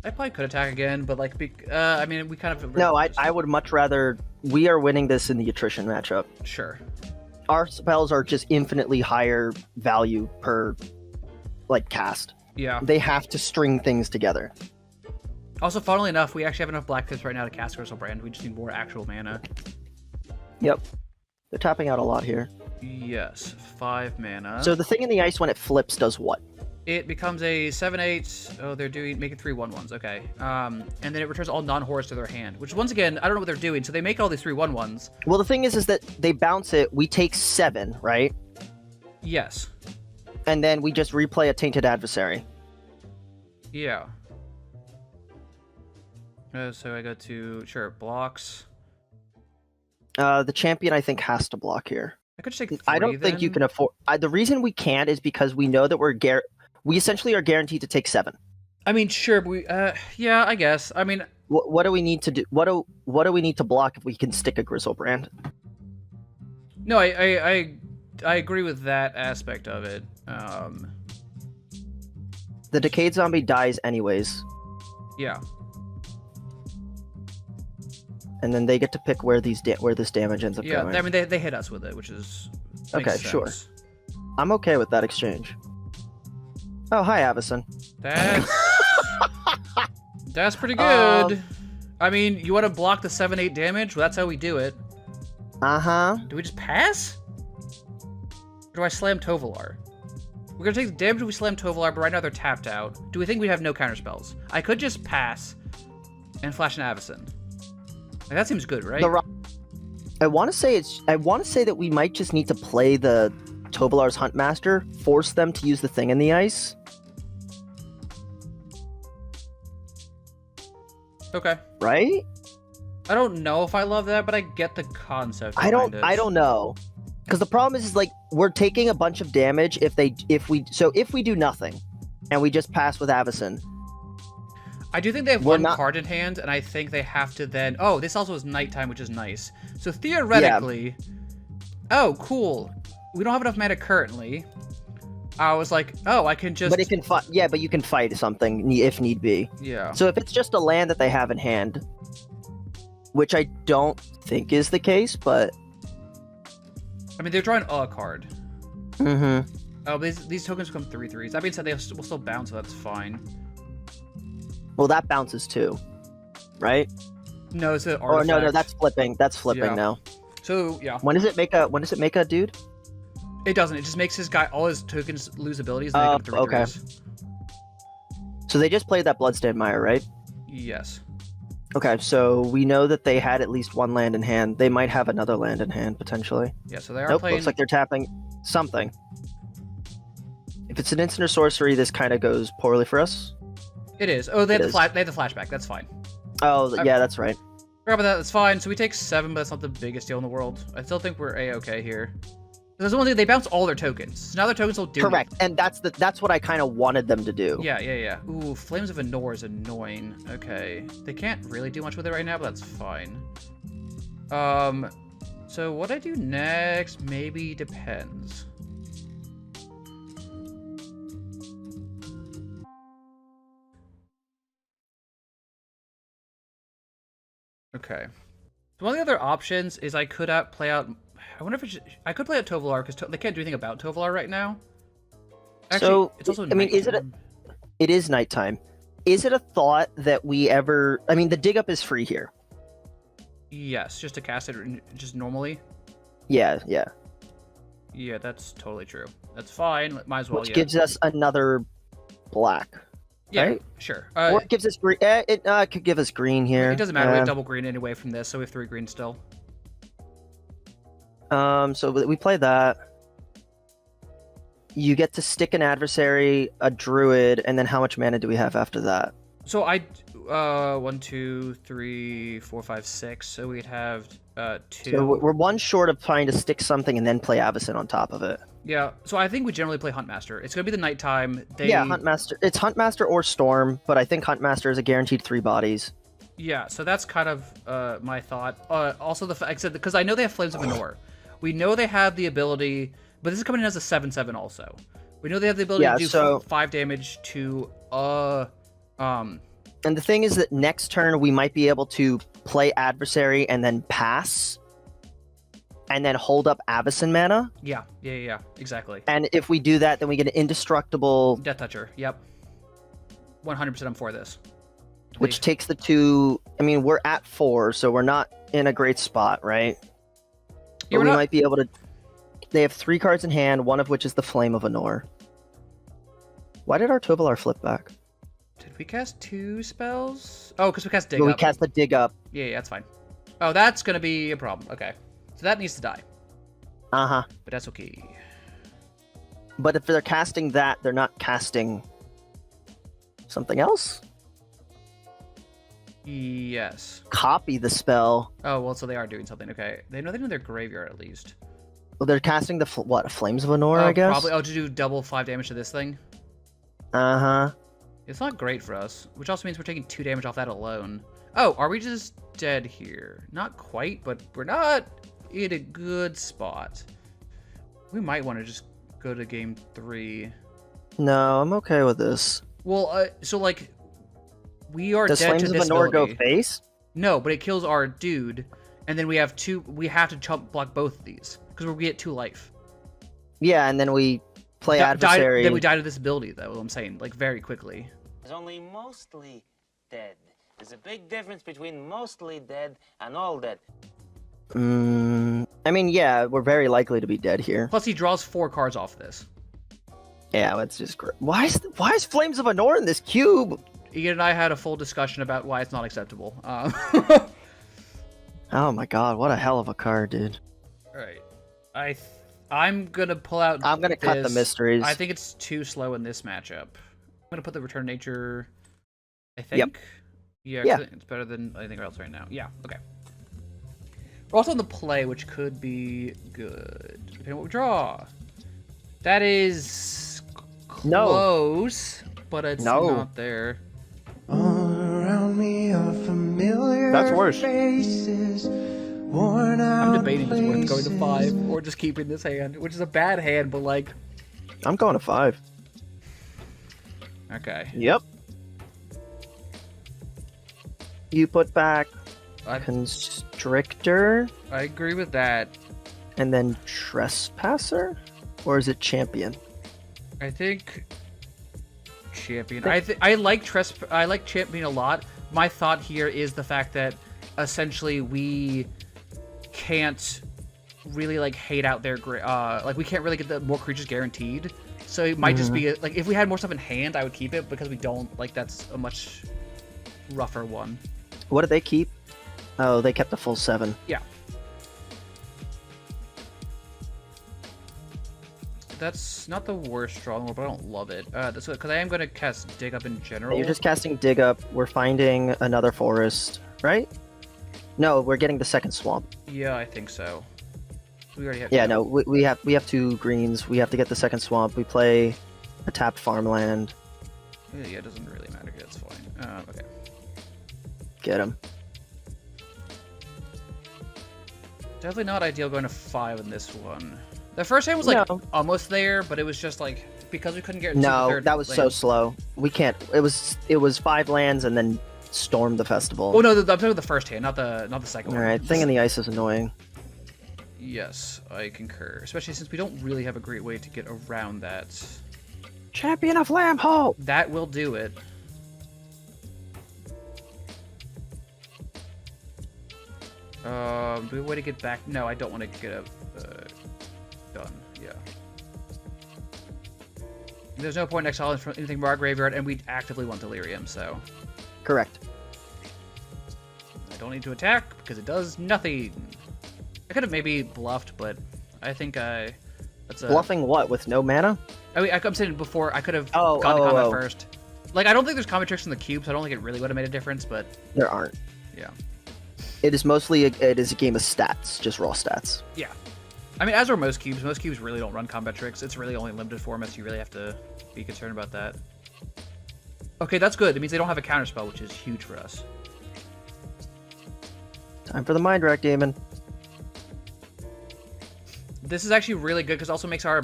I probably could attack again, but like, I mean, we kind of... No, I would much rather... We are winning this in the attrition matchup. Sure. Our spells are just infinitely higher value per, like, cast. Yeah. They have to string things together. Also, funnily enough, we actually have enough black pips right now to cast Crystal Brand. We just need more actual mana. Yep. They're tapping out a lot here. Yes, 5 mana. So the thing in the ice when it flips does what? It becomes a 7/8. Oh, they're making 3 1/1s. Okay. And then it returns all non-horrors to their hand, which once again, I don't know what they're doing. So they make all these 3 1/1s. Well, the thing is that they bounce it. We take 7, right? Yes. And then we just replay a Tainted Adversary. Yeah. So I go to blocks. The champion, I think, has to block here. I could just take 3, I don't think you can afford. The reason we can't is because we know that we essentially are guaranteed to take 7. I mean, sure, but we. Yeah, I guess. I mean, what do we need to do? What do we need to block if we can stick a Grizzlebrand? No, I agree with that aspect of it. The Decayed Zombie dies anyways. Yeah. And then they get to pick where this damage ends up going. Yeah, I mean, they hit us with it, which is... Okay, sure. I'm okay with that exchange. Oh, hi, Avison. That's pretty good. I mean, you want to block the 7/8 damage? Well, that's how we do it. Uh-huh. Do we just pass? Or do I slam Tovolar? We're going to take the damage if we slam Tovolar, but right now they're tapped out. Do we think we have no counterspells? I could just pass and flash an Avison. Like, that seems good, right? I want to say that we might just need to play the Tovolar's Huntmaster, force them to use the thing in the ice. Okay. Right? I don't know if I love that, but I get the concept. I don't know. Because the problem is like we're taking a bunch of damage if we do nothing and we just pass with Avacyn. I do think they have We're one not- card in hand, and I think they have to then... Oh, this also is nighttime, which is nice. So theoretically... Oh, cool. We don't have enough mana currently. I was like, oh, I can just... But it can fight. Yeah, but you can fight something if need be. Yeah. So if it's just a land that they have in hand, which I don't think is the case, but I mean, they're drawing a card. mm-hmm. Oh, these tokens become 3/3s. That being said, they will still bounce, so that's fine. Well, that bounces too, right? No, it's an Or artifact. no, that's flipping. That's flipping Yeah. now. So, yeah. When does it make a dude? It doesn't. It just makes his guy... All his tokens lose abilities, and they become 3/3s. Okay. So they just played that Bloodstained Mire, right? Yes. Okay, so we know that they had at least one land in hand. They might have another land in hand, potentially. Yeah, so they are Nope, playing... looks like they're tapping something. If it's an instant or sorcery, this kind of goes poorly for us. It is. Oh, they It have the is. they have the flashback. That's fine. Oh, yeah, that's right. Forgot about that. That's fine. So we take 7, but that's not the biggest deal in the world. I still think we're a-okay here. There's only they bounce all their tokens. So now their tokens will do. Correct, and that's what I kind of wanted them to do. Yeah. Ooh, Flames of Anor is annoying. Okay, they can't really do much with it right now, but that's fine. So what I do next maybe depends. Okay. So one of the other options is I could play out. I wonder if I could play out Tovolar because they can't do anything about Tovolar right now. Actually, So, it's also I mean, is it nighttime. It is nighttime. Is it a thought that we ever? I mean, the dig up is free here. Yes, just to cast it just normally. Yeah. Yeah, that's totally true. That's fine. Might as well. Which Yeah. gives us another black. Yeah, right? sure. Or it gives us green. It could give us green here. It doesn't matter. We have double green anyway from this, so we have 3 green still. So we play that. You get to stick an adversary, a druid, and then how much mana do we have after that? So 1, 2, 3, 4, 5, 6. So we'd have 2. So we're one short of trying to stick something and then play Avacyn on top of it. Yeah. So I think we generally play Huntmaster. It's gonna be the nighttime. Yeah, Huntmaster. It's Huntmaster or Storm, but I think Huntmaster is a guaranteed 3 bodies. Yeah. So that's kind of my thought. Also the fact that because I know they have Flames of Anor, we know they have the ability, but this is coming in as a 7/7 also. We know they have the ability to do 5 damage to And the thing is that next turn we might be able to play adversary and then pass, and then hold up Avacyn mana. Yeah, exactly. And if we do that, then we get an indestructible Death Toucher. Yep. 100% I'm for this. which takes the 2. I mean, we're at 4, so we're not in a great spot, right? Yeah, But we might be able to. They have 3 cards in hand, one of which is the Flame of Anor. Why did our Tovolar flip back? Did we cast 2 spells? Oh, because we cast Dig Well, we Up. cast the Dig Up. Yeah, that's fine. Oh, that's gonna be a problem. Okay. So that needs to die. Uh-huh. But that's okay. But if they're casting that, they're not casting something else? Yes. Copy the spell. Oh, well, so they are doing something. Okay. They know their graveyard at least. Well, they're casting the Flames of Anor, I guess. Probably. Oh, to do double 5 damage to this thing. Uh-huh. It's not great for us, which also means we're taking 2 damage off that alone. Oh, are we just dead here? Not quite, but we're not in a good spot. We might want to just go to game 3. No, I'm okay with this. Well, so like, we are Does dead Flames to of this Anor go ability. face? No, but it kills our dude, and then we have 2. We have to chump block both of these because we get 2 life. Yeah, and then we play adversary. Then we die to this ability, though. I'm saying, like, very quickly. Is only mostly dead. There's a big difference between mostly dead and all dead. I mean, yeah, we're very likely to be dead here. Plus, he draws 4 cards off this. Yeah, it's just great. Why is Flames of Anor in this cube? Ian and I had a full discussion about why it's not acceptable. Oh my god, what a hell of a card, dude. All right. I'm gonna pull out. I'm gonna cut the mysteries. I think it's too slow in this matchup. I'm gonna put the return nature. I think. Yep. Yeah. Yeah. It's better than anything else right now. Yeah. Okay. We're also on the play, which could be good. Depending on what we draw. That is close, but it's not there. All around me are familiar That's worse. faces, worn out I'm debating if it's worth going to places. 5 or just keeping this hand, which is a bad hand, but like. I'm going to 5. Okay. Yep. You put back I Constrictor agree with that. and then Trespasser? Or is it Champion? I think champion. I like champion a lot. My thought here is the fact that essentially we can't really like hate out their like we can't really get the more creatures guaranteed. So it might just be like if we had more stuff in hand, I would keep it because we don't like that's a much rougher one. What did they keep? Oh, they kept the full 7. Yeah. That's not the worst draw in the world, but I don't love it. That's because I am going to cast Dig Up in general. You're just casting Dig Up. We're finding another forest, right? No, we're getting the second swamp. Yeah, I think so. We already have. Yeah, no, we have 2 greens. We have to get the second swamp. We play a tapped farmland. Yeah, it doesn't really matter. That's fine. Okay. Get him. Definitely not ideal going to 5 in this one. The first hand was like almost there, but it was just like because we couldn't get No, that was so slow. We can't. It was 5 lands and then storm the festival. Oh no, I'm talking about the first hand, not the second All one. right, Thing in the Ice is annoying. Yes, I concur. Especially since we don't really have a great way to get around that. Champion of Lambhole. That will do it. Do we have a way to get back? No, I don't want to get a done. Yeah. There's no point in exiling anything from our graveyard, and we actively want Delirium, so Correct. I don't need to attack because it does nothing. I could have maybe bluffed, but I think that's a Bluffing what with no mana? I mean, I'm saying before I could have Oh, gone to oh, combat oh. first. Like I don't think there's combat tricks in the cube, so I don't think it really would have made a difference. But There aren't. yeah, It is mostly it is a game of stats, just raw stats. yeah. I mean, as are most cubes. Most cubes really don't run combat tricks. It's really only limited formats. You really have to be concerned about that. Okay, that's good. It means they don't have a counterspell, which is huge for us. Time for the Mind Rack Demon. This is actually really good because it also makes our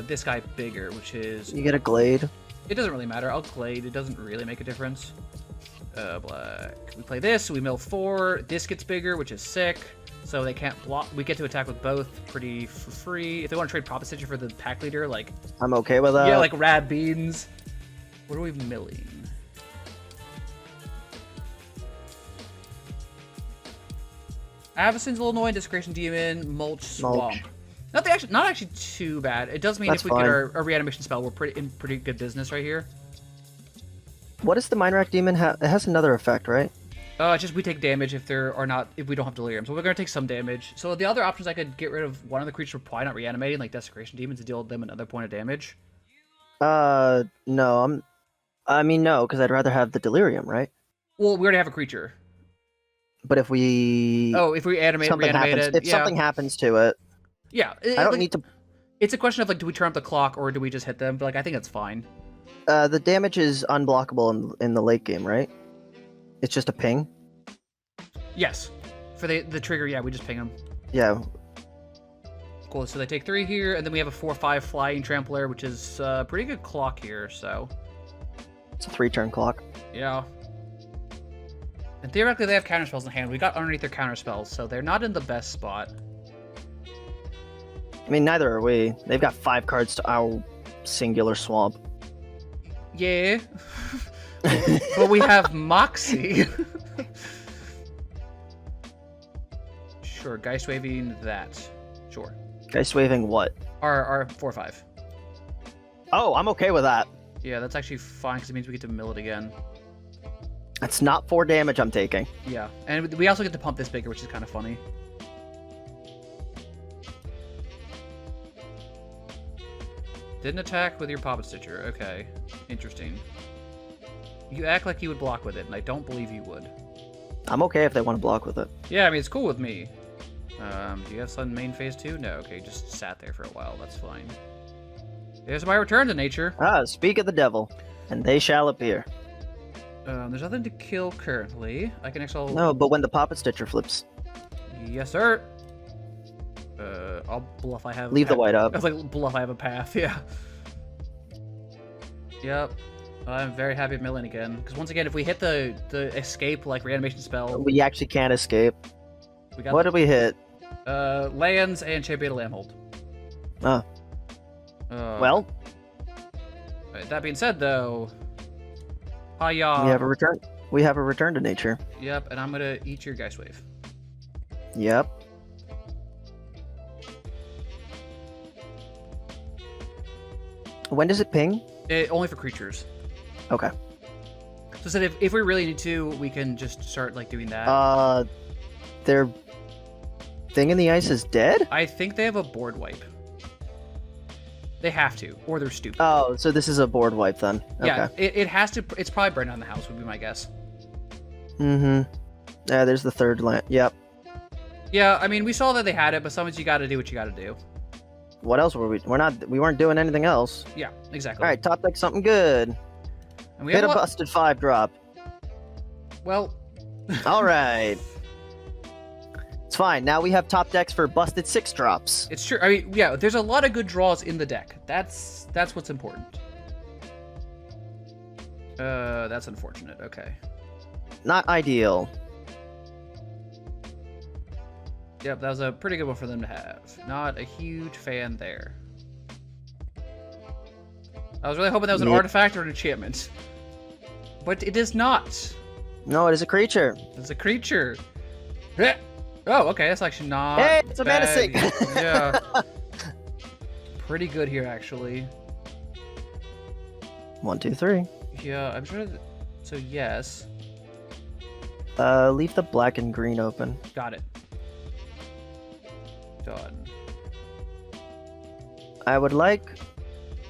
this guy bigger, which is You get a Glade. it doesn't really matter. I'll Glade. It doesn't really make a difference. Black. We play this. We mill 4. This gets bigger, which is sick. So they can't block. We get to attack with both pretty for free. If they want to trade Proposition for the pack leader, like I'm okay with that. yeah, like rad beans. What are we milling? Avacyn's a little annoying. Desecration Demon, Mulch, Swamp. Not actually too bad. It does mean That's if we fine. get our reanimation spell, we're in pretty good business right here. What does the Mind Rack Demon have? It has another effect, right? It's just we take damage if we don't have delirium. So we're gonna take some damage. So the other options, I could get rid of one of the creatures we're probably not reanimating, like Desecration Demons, to deal them another point of damage. No. No, because I'd rather have the Delirium, right? Well, we already have a creature. But if we If we reanimate it, if something happens to it, yeah, I don't need to. It's a question of like, do we turn up the clock or do we just hit them? But like, I think that's fine. The damage is unblockable in the late game, right? It's just a ping. Yes, for the trigger, yeah, we just ping them. Yeah. Cool. So they take 3 here, and then we have a 4/5 flying trampler, which is a pretty good clock here. So It's a 3-turn clock. yeah. And theoretically, they have counterspells in hand. We got underneath their counterspells, so they're not in the best spot. I mean, neither are we. They've got 5 cards to our singular swamp. Yeah. But we have Moxie. Sure, Geist Waving that. Sure. Geist waving what? Our 4/5. Oh, I'm okay with that. Yeah, that's actually fine because it means we get to mill it again. That's not 4 damage I'm taking. Yeah, and we also get to pump this bigger, which is kind of funny. Didn't attack with your Poppet Stitcher. Okay, interesting. You act like you would block with it, and I don't believe you would. I'm okay if they want to block with it. Yeah, I mean, it's cool with me. Do you have Sun main phase 2? No, okay, just sat there for a while. That's fine. There's my return to nature. Ah, speak of the devil, and they shall appear. There's nothing to kill currently. I can exile... No, but when the Poppet Stitcher flips, Yes, sir. I'll bluff I have... leave the white up. I was like, bluff I have a path, yeah. Yep. I'm very happy with milling again. Because once again, if we hit the escape, like, reanimation spell... We actually can't escape. We got What did we hit? lands and Champion Lamhold. Oh. Well, That being said, though... Hiya. we have a return. We have a return to nature. Yep, and I'm gonna eat your Geist Wave. Yep. When does it ping? Only for creatures. Okay. So said if we really need to, we can just start like doing that. Their thing in the ice is dead? I think they have a board wipe. They have to, or they're stupid. Oh, so this is a board wipe then. Yeah, Okay. it has to. It's probably burn down the house, would be my guess. Mm-hmm. Yeah, there's the third land. Yep. Yeah, I mean, we saw that they had it, but sometimes you got to do what you got to do. What else were we? We weren't doing anything else. Yeah, exactly. All right, top deck something good. And we Hit have a busted 5 drop. Well, All right. It's fine. Now we have top decks for busted 6 drops. it's true. I mean, yeah, there's a lot of good draws in the deck. That's what's important. That's unfortunate. Okay. Not ideal. Yep, that was a pretty good one for them to have. Not a huge fan there. I was really hoping that was an Yep. artifact or an enchantment. But it is not. No, it is a creature. It's a creature. Eh. Oh, okay, that's actually not Hey, it's a bad. menacing. Yeah. Pretty good here, actually. 1, 2, 3. Yeah, I'm sure. So, yes. Leave the black and green open. Got it. Done. I would like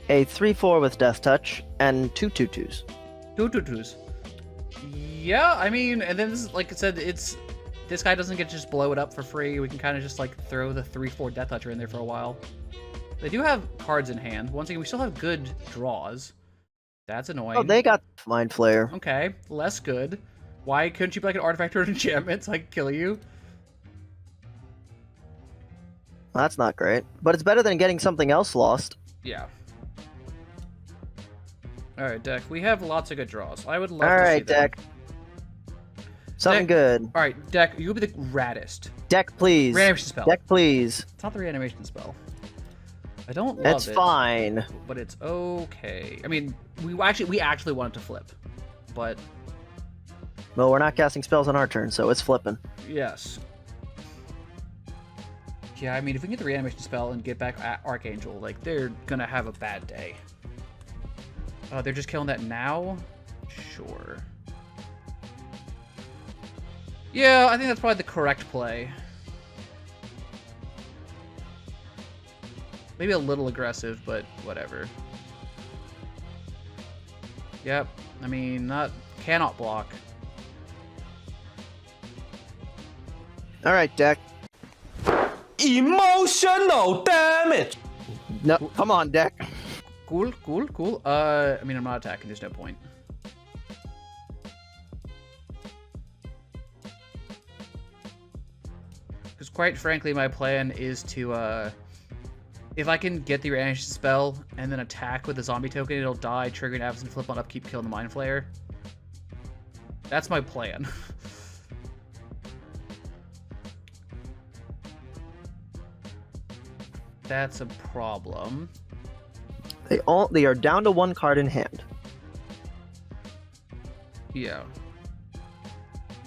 a 3/4 with Death Touch and 2 2/2s. 2 2/2s. Yeah, I mean, and then this is, like I said, it's... This guy doesn't get to just blow it up for free. We can kind of just, like, throw the 3/4 Death Toucher in there for a while. They do have cards in hand. Once again, we still have good draws. That's annoying. Oh, they got Mind Flayer. Okay, less good. Why couldn't you be like an artifact or an enchantment so I could kill you? Well, that's not great, but it's better than getting something else lost. Yeah. Alright, deck. We have lots of good draws. I would love All to see right, them. deck. Something Deck. good. Alright, deck, you'll be the raddest. Deck, please. Reanimation spell. Deck, please. It's not the reanimation spell. I don't love It's it. fine. But it's okay. I mean, we actually want it to flip. But, Well, we're not casting spells on our turn, so it's flipping. yes. Yeah, I mean, if we can get the reanimation spell and get back at Archangel, like, they're gonna have a bad day. They're just killing that now? Sure. Yeah, I think that's probably the correct play. Maybe a little aggressive, but whatever. Yep. I mean, cannot block. All right, deck. Emotional damage. No, come on, deck. Cool, cool, cool. I mean, I'm not attacking. There's no point. Because quite frankly, my plan is to, if I can get the reanimation spell and then attack with the zombie token, it'll die, trigger an Avacyn flip on upkeep, kill the Mind Flayer. That's my plan. That's a problem. They are down to 1 card in hand. Yeah.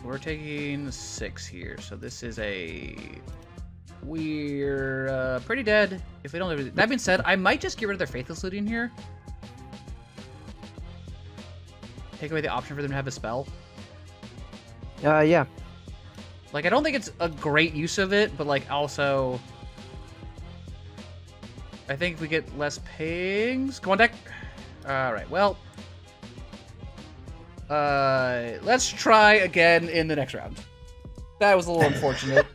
We're taking 6 here, so this is we're pretty dead if we don't have... That being said, I might just get rid of their Faithless Looting here. Take away the option for them to have a spell. Yeah. Like, I don't think it's a great use of it, but, like, also... I think if we get less pings... Come on, deck! Alright, well... let's try again in the next round. That was a little unfortunate.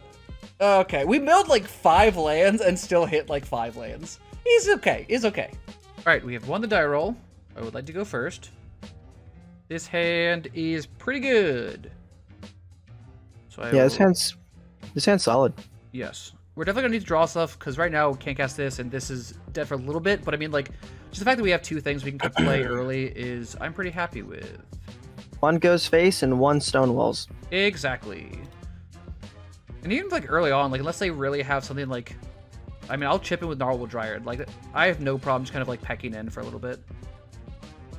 Okay, we milled, like, 5 lands and still hit, like, 5 lands. He's okay. He's okay. Alright, we have won the die roll. I would like to go first. This hand is pretty good. So Yeah, this hand's solid. Yes. We're definitely going to need to draw stuff, because right now we can't cast this, and this is dead for a little bit. But I mean, like, just the fact that we have 2 things we can play early is I'm pretty happy with. 1 Ghost Face and 1 Stonewalls. Exactly. And even, like, early on, like, unless they really have something, like... I mean, I'll chip in with Gnarlwood Dryad. Like, I have no problem just kind of, like, pecking in for a little bit.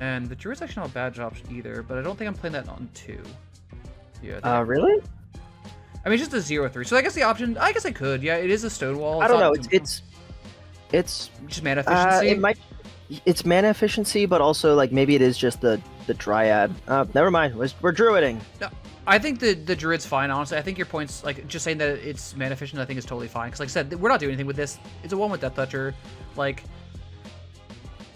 And the Druid's actually not a bad option either, but I don't think I'm playing that on 2. Yeah. Really? I mean, it's just a 0/3. So I guess the option... I guess I could. Yeah, it is a Stonewall. I don't know. It's just mana efficiency. It's mana efficiency, but also, like, maybe it is just the Dryad. Never mind. We're Druiding. No, I think the Druid's fine, honestly. I think your points, like, just saying that it's mana efficient, I think is totally fine. Because, like I said, we're not doing anything with this. It's a 1 with Death Toucher. Like,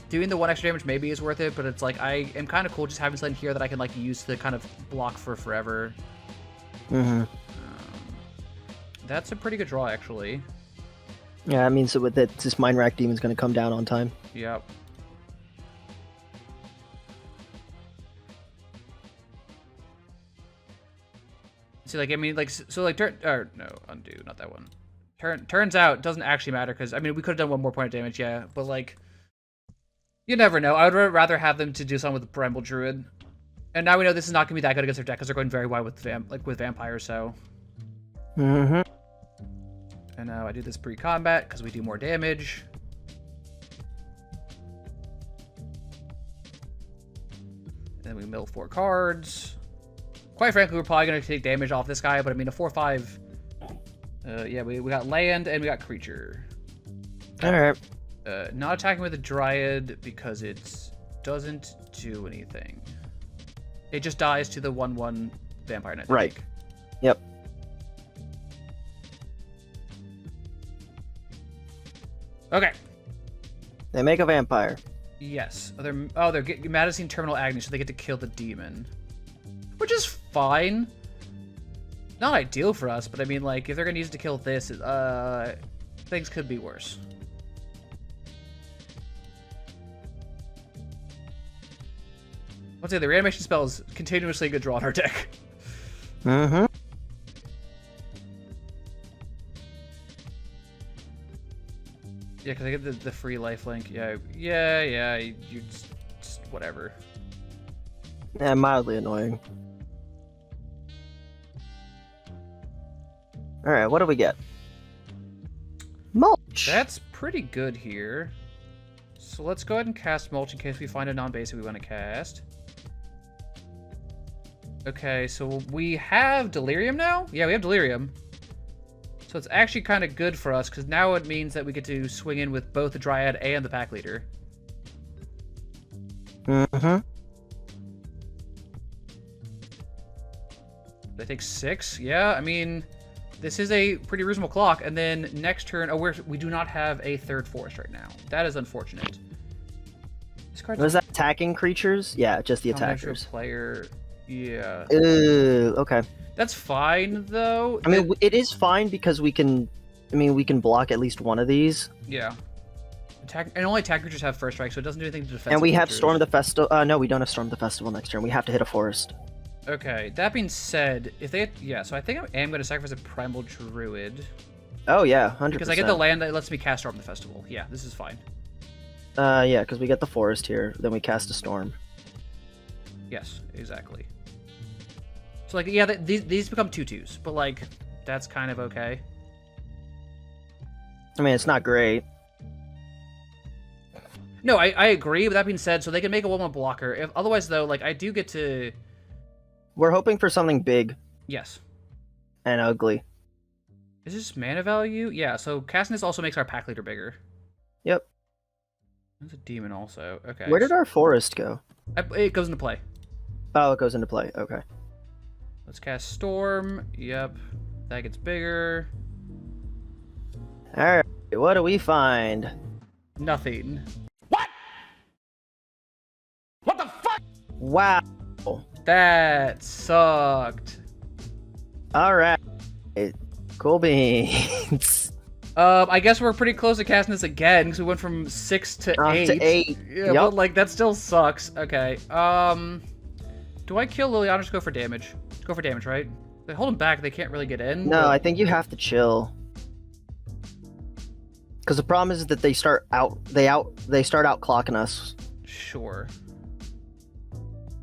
doing the 1 extra damage maybe is worth it, but it's like, I am kind of cool just having something here that I can, like, use to kind of block for forever. Mm-hmm. That's a pretty good draw, actually. Yeah, that means that with it, this Mind Rack Demon's going to come down on time. Yep. See, like, I mean, like, so, like, undo, not that one. Turns out, it doesn't actually matter, because, I mean, we could have done 1 more point of damage, yeah, but, like, you never know. I would rather have them to do something with the Bramble Druid. And now we know this is not going to be that good against their deck, because they're going very wide with, with Vampires, so... Mm-hmm. And now I do this pre-combat, because we do more damage. And then we mill 4 cards. Quite frankly, we're probably going to take damage off this guy, but I mean, a 4/5... yeah, we got land, and we got creature. Alright. Not attacking with a Dryad, because it doesn't do anything. It just dies to the 1/1 Vampire Knight. Right. Yep. Okay. They make a vampire. Yes. They're getting Madison Terminal Agony, so they get to kill the demon. Which is fine. Not ideal for us, but I mean, like, if they're gonna use it to kill this, things could be worse. Let's say the reanimation spell is continuously a good draw in our deck. Mm-hmm. Yeah, because I get the free lifelink. Yeah, you just whatever. Yeah, mildly annoying. Alright, what do we get? Mulch! That's pretty good here. So let's go ahead and cast Mulch in case we find a non-basic we want to cast. Okay, so we have Delirium now? Yeah, we have Delirium. So it's actually kind of good for us, because now it means that we get to swing in with both the Dryad and the Pack Leader. Mm-hmm. They take 6? Yeah, I mean, this is a pretty reasonable clock. And then next turn, we do not have a 3rd forest right now. That is unfortunate. This card's Was that attacking creatures? Yeah, just the combination attackers. Player, yeah. Okay. That's fine, though. I mean, it is fine because we can block at least one of these. Yeah. And only attack creatures have first strike, so it doesn't do anything to defense. And we have Storm the Festival. No, we don't have Storm the Festival next turn. We have to hit a forest. Okay, that being said, if they... Yeah, so I think I am going to sacrifice a Primal Druid. Oh, yeah, 100%. Because I get the land that lets me cast Storm the Festival. Yeah, this is fine. Yeah, because we get the forest here, then we cast a Storm. Yes, exactly. So, like, yeah, these become 2/2s, but, like, that's kind of okay. I mean, it's not great. No, I agree. With that being said, so they can make a 1/1 blocker. Otherwise, though, like, I do get to... We're hoping for something big. Yes. And ugly. Is this mana value? Yeah, so casting this also makes our Pack Leader bigger. Yep. There's a demon also. Okay. Where did our forest go? It goes into play. Oh, it goes into play. Okay. Let's cast Storm. Yep. That gets bigger. All right, what do we find? Nothing. What the fuck? Wow. That sucked. All right. Cool beans. I guess we're pretty close to casting this again because we went from 6 to 8. To 8. Yeah, Yep. but like that still sucks. Okay. Do I kill Liliana or just go for damage? Go for damage, right? They hold them back. They can't really get in. No, I think you have to chill. Because the problem is that they start out clocking us. Sure.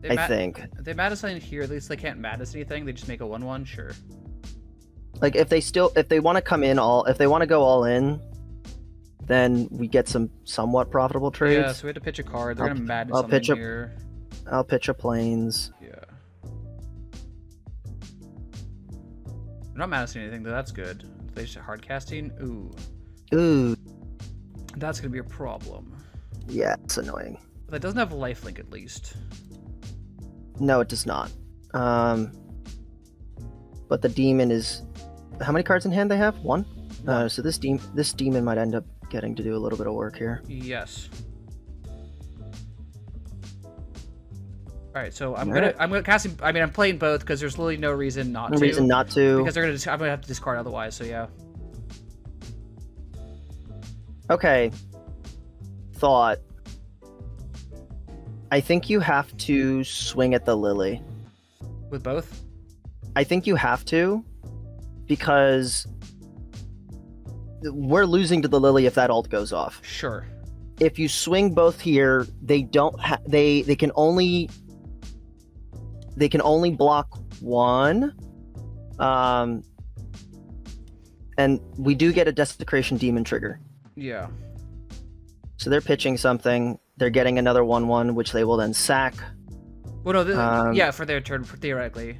I think. If they mad us in here, at least they can't mad us anything. They just make a 1/1. Sure. Like if they want to if they want to go all in, then we get some somewhat profitable trades. Yeah. So we have to pitch a card. They're gonna madness I'll something pitch a- here. I'll pitch a planes. Yeah. They're not mad at anything though. That's good. They just hard casting. Ooh. Ooh, That's gonna be a problem. yeah, it's annoying. That doesn't have lifelink at least. No, it does not. But the demon is. How many cards in hand they have? One. So this demon might end up getting to do a little bit of work here. Yes. All right, so I'm Alright. gonna cast. I mean, I'm playing both because there's literally no reason not No to. reason not to. Because they're gonna. I'm gonna have to discard otherwise. So yeah. Okay. Thought. I think you have to swing at the lily. With both. I think you have to, because we're losing to the lily if that ult goes off. Sure. If you swing both here, they don't. They can only. They can only block one. And we do get a desecration demon trigger. Yeah. So they're pitching something. They're getting another 1/1, which they will then sack. Well, no. Yeah, for their turn, theoretically.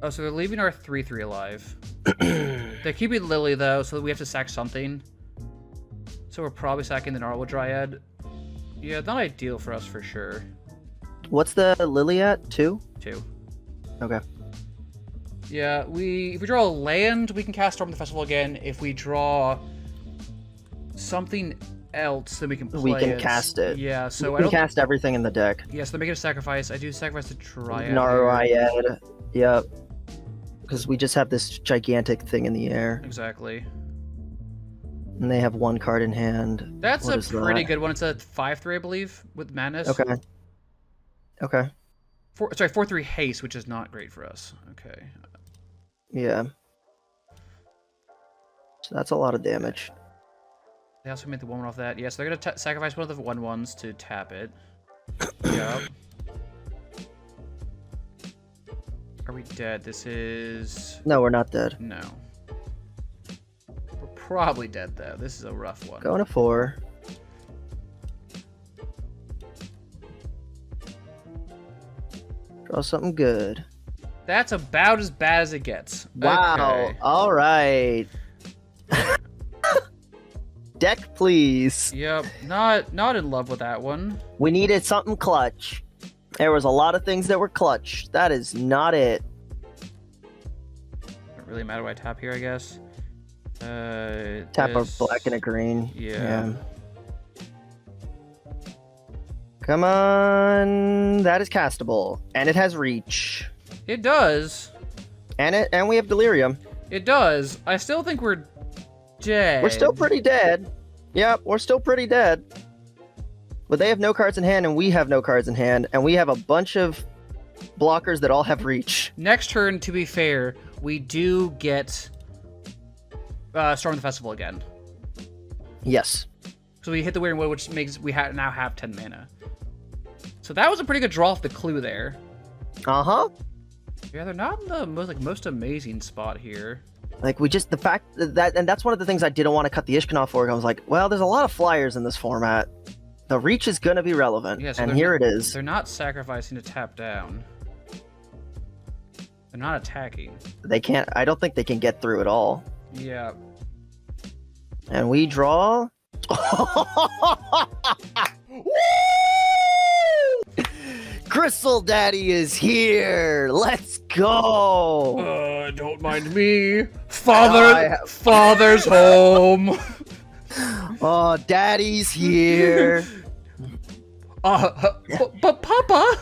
Oh, so they're leaving our 3/3 alive. They're keeping Lily though, so we have to sack something. So we're probably sacking the Gnarlwood Dryad. Yeah, not ideal for us for sure. What's the lily at? 2? 2. Okay. Yeah, if we draw a land, we can cast Storm the Festival again. If we draw something else, then we can play We can cast it. Yeah, so We I can don't. cast everything in the deck. Yes, they're making a sacrifice. I do sacrifice the Dryad. here. Nariad. Yep. Because we just have this gigantic thing in the air. Exactly. And they have one card in hand. That's What a is pretty that? good one. It's a 5/3, I believe, with Madness. Okay. Okay. 4/3 haste, which is not great for us. Okay. Yeah. So that's a lot of damage. They also made the 1/1 off that. Yes, they're gonna sacrifice one of the 1/1s to tap it. Yep. Are we dead? This is... No, we're not dead. No. We're probably dead, though. This is a rough one. Going to 4. Draw something good. That's about as bad as it gets. Wow. Okay. All right. Deck, please. Yep. Not in love with that one. We needed something clutch. There was a lot of things that were clutch. That is not it. Doesn't really matter what I tap here, I guess. Tap this- a black and a green. Yeah. Come on. That is castable. And it has reach. It does. And we have delirium. It does. I still think we're dead. We're still pretty dead. Yep, we're still pretty dead. But they have no cards in hand and we have no cards in hand. And we have a bunch of blockers that all have reach. Next turn, to be fair, we do get Storm the Festival again. Yes. So we hit the Weird Wood, which makes we now have 10 mana. So that was a pretty good draw off the clue there. Uh-huh. Yeah, they're not in the most amazing spot here. Like, we just, the fact that, and that's one of the things I didn't want to cut the Ishkanov for. I was like, well, there's a lot of flyers in this format. The reach is going to be relevant. Yeah, so and they're here not- it is. They're not sacrificing to tap down. They're not attacking. They can't, I don't think they can get through at all. Yeah. And we draw. Crystal Daddy is here. Let's go. Don't mind me. Father's home. Oh, Daddy's here. But Papa.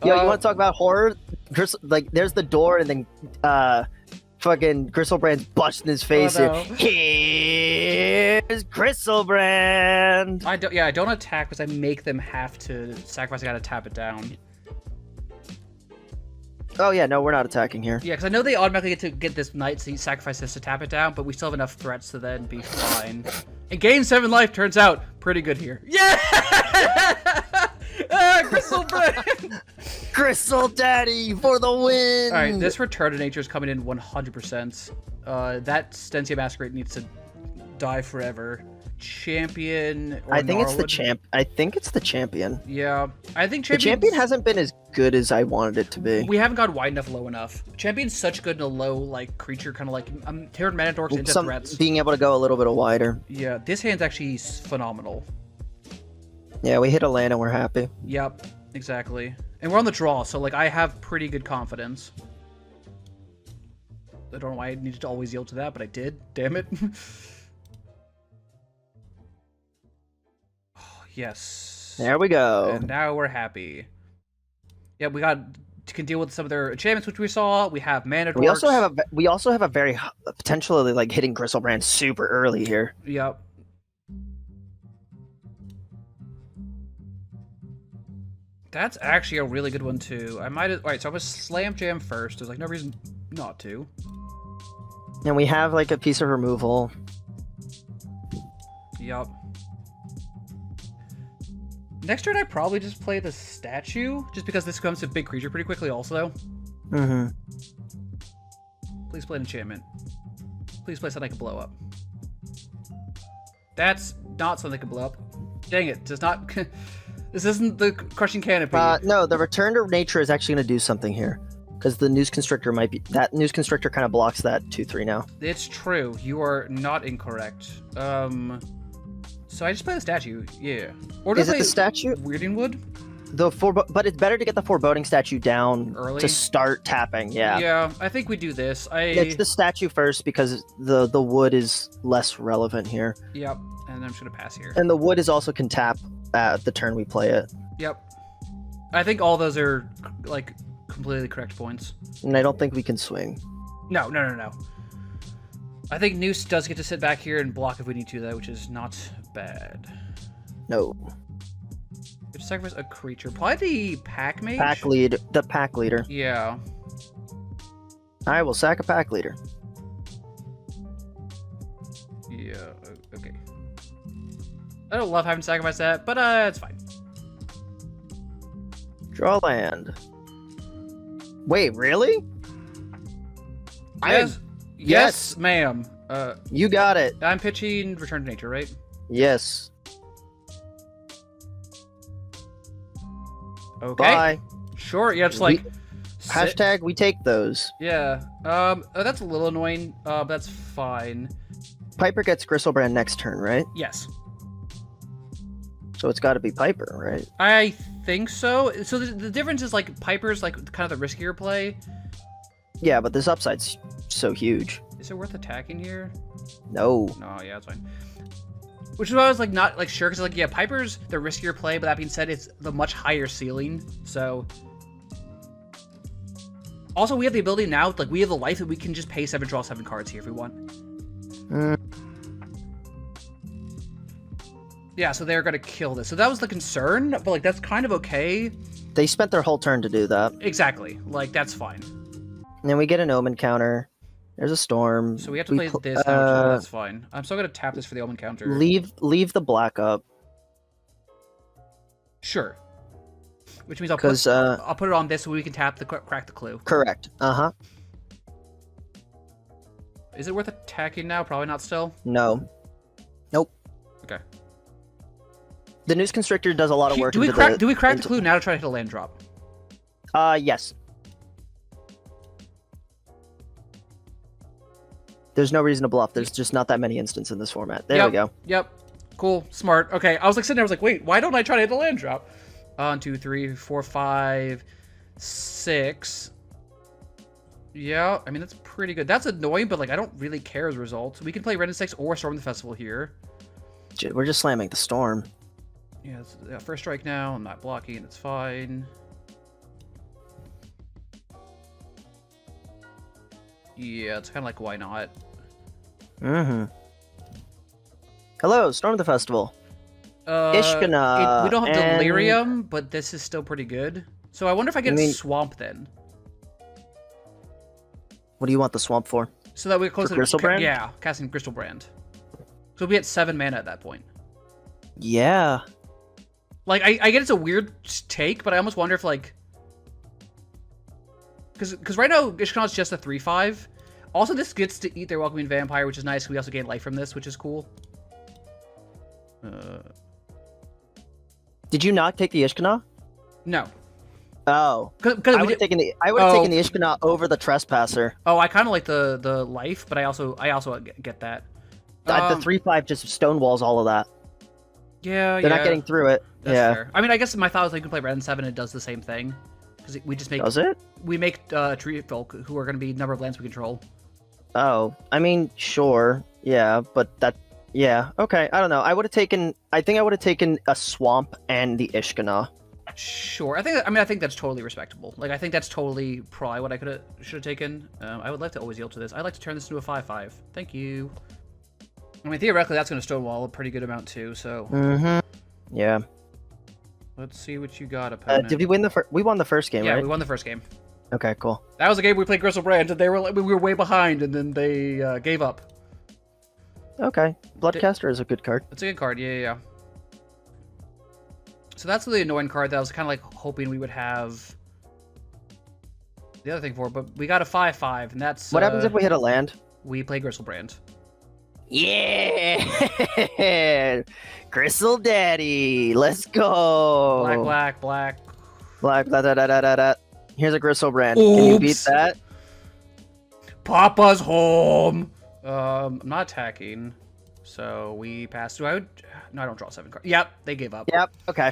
Yo, you want to talk about horror? Like, there's the door, and then fucking Gristlebrand's busting his face no. in. Here's Gristlebrand. I don't attack because I make them have to sacrifice. I gotta tap it down. Oh yeah, no, we're not attacking here. Yeah, because I know they automatically get to get this knight, so you sacrifice this to tap it down, but we still have enough threats to then be fine. And gain 7 life turns out pretty good here. Yeah! Gristlebrand! Crystal Daddy for the win! Alright, this Return to Nature is coming in 100%. That Stensia Masquerade needs to die forever. Champion or I think it's the Gnarlwood? I think it's the champion. Yeah, I think The champion hasn't been as good as I wanted it to be. We haven't gone wide enough, low enough. Champion's such good in a low, like, creature, kind of like Terran Manadorks into threats. Being able to go a little bit wider. Yeah, this hand's actually phenomenal. Yeah, we hit a land and we're happy. Yep, exactly. And we're on the draw, so like I have pretty good confidence. I don't know why I needed to always yield to that, but I did. Damn it. Oh, yes. There we go. And now we're happy. Yeah, we can deal with some of their enchantments, which we saw. We have mana. We also have a very potentially like hitting Gristlebrand super early here. Yep. That's actually a really good one too. I might have. Alright, so I'm gonna slam jam first. There's like no reason not to. And we have like a piece of removal. Yep. Next turn, I probably just play the statue, just because this becomes a big creature pretty quickly. Also, Mm-hmm. please play an enchantment. Please play something I can blow up. That's not something that can blow up. Dang it! Does not. This isn't the crushing canopy. No, the return to nature is actually going to do something here. Because the News Constrictor might be... That News Constrictor kind of blocks that 2/3 now. It's true. You are not incorrect. So I just play the statue. Yeah. Or Is it the statue? Weirding Wood? But it's better to get the Foreboding statue down Early? to start tapping. Yeah. Yeah, I think we do this. It's the statue first because the wood is less relevant here. Yep. And I'm just gonna pass here. And the wood is also can tap at the turn we play it. Yep. I think all those are like completely correct points. And I don't think we can swing. No. I think Noose does get to sit back here and block if we need to, though, which is not bad. No. It's sacrifice a creature. Probably the pack mage? The pack leader. Yeah. I will sack a pack leader. Yeah, okay. I don't love having to sacrifice that, but it's fine. Draw land. Wait, really? Yes, ma'am. You got it. I'm pitching Return to Nature, right? Yes. Okay. Bye. Sure, yeah, just like... Hashtag we take those. Yeah. That's a little annoying, but that's fine. Piper gets Gristlebrand next turn, right? Yes. So it's got to be Piper, right? I think so. So the difference is, like, Piper's, like, kind of the riskier play. Yeah, but this upside's so huge. Is it worth attacking here? No. No, yeah, that's fine. Which is why I was, like, not, like, sure, because, like, yeah, Piper's the riskier play, but that being said, it's the much higher ceiling, so... Also, we have the ability now, like, we have the life that we can just pay 7, draw 7 cards here if we want. Yeah, so they're gonna kill this. So that was the concern, but, like, that's kind of okay. They spent their whole turn to do that. Exactly. Like, that's fine. And then we get an Omen counter. There's a storm. So we have to play this now, too. That's fine. I'm still gonna tap this for the Omen counter. Leave the black up. Sure. Which means I'll put it on this so we can tap the crack the clue. Correct. Uh-huh. Is it worth attacking now? Probably not still. No. Nope. Okay. The News Constrictor does a lot of work. Do we crack the clue now to try to hit a land drop? Yes. There's no reason to bluff. There's just not that many instances in this format. There we go. Yep. Cool. Smart. Okay. I was like sitting there. I was like, wait, why don't I try to hit a land drop? 1, 2, 3, 4, 5, 6. Yeah, I mean, that's pretty good. That's annoying, but, like, I don't really care as a result. We can play Red and 6 or Storm the Festival here. We're just slamming the Storm. Yeah, first strike now. I'm not blocking. It's fine. Yeah, it's kind of like, why not? Mm-hmm. Hello, Storm the Festival. Ishkana. We don't have Delirium, but this is still pretty good. So I wonder if I get Swamp then. What do you want the Swamp for? So that we're close to Griselbrand? Yeah, casting Griselbrand. So we'll be at 7 mana at that point. Yeah. Like, I get it's a weird take, but I almost wonder if, like... Because right now, Ishkana is just a 3/5. Also, this gets to eat their Welcoming Vampire, which is nice. We also gain life from this, which is cool. Did you not take the Ishkana? No. Oh. Cause I would have taken the Ishkana over the Trespasser. Oh, I kind of like the life, but I also get that. The 3/5 just stonewalls all of that. Yeah, They're not getting through it. That's fair. I mean, I guess my thought was like you can play Red and 7 and it does the same thing. Because we just make... Does it? We make tree folk who are going to be number of lands we control. Oh, I mean, sure. Yeah, but that... Yeah, okay. I don't know. I think I would have taken a Swamp and the Ishkana. Sure. I think that's totally respectable. Like, I think that's totally probably what I should have taken. I would like to always yield to this. I'd like to turn this into a 5/5. Thank you. I mean, theoretically, that's going to stonewall a pretty good amount, too, so... Mm-hmm. Yeah. Let's see what you got, opponent. Did we win we won the first game, right? right? Yeah, we won the first game. Okay, cool. That was a game we played Griselbrand, and we were way behind, and then they gave up. Okay. Bloodcaster is a good card. It's a good card, yeah. So that's the annoying card that I was kind of like hoping we would have the other thing for, but we got a 5/5, and that's... What happens if we hit a land? We play Griselbrand. Yeah! Gristle Daddy! Let's go! Black. Black. Here's a Griselbrand. Can you beat that? Papa's home! I'm not attacking, so we pass. No, I don't draw 7 cards. Yep, they gave up. Yep, okay.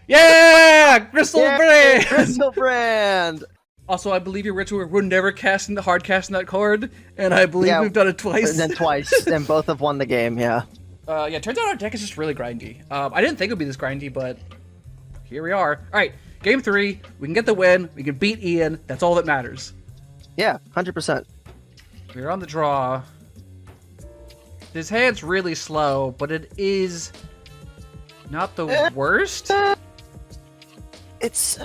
Yeah! Griselbrand! Griselbrand! Also, I believe your ritual we're never casting the hard casting that card, and I believe we've done it twice. And then twice, and both have won the game, yeah. Yeah, turns out our deck is just really grindy. I didn't think it would be this grindy, but here we are. Alright, game 3, we can get the win, we can beat Ian, that's all that matters. Yeah, 100%. We're on the draw. His hand's really slow, but it is not the worst. It's...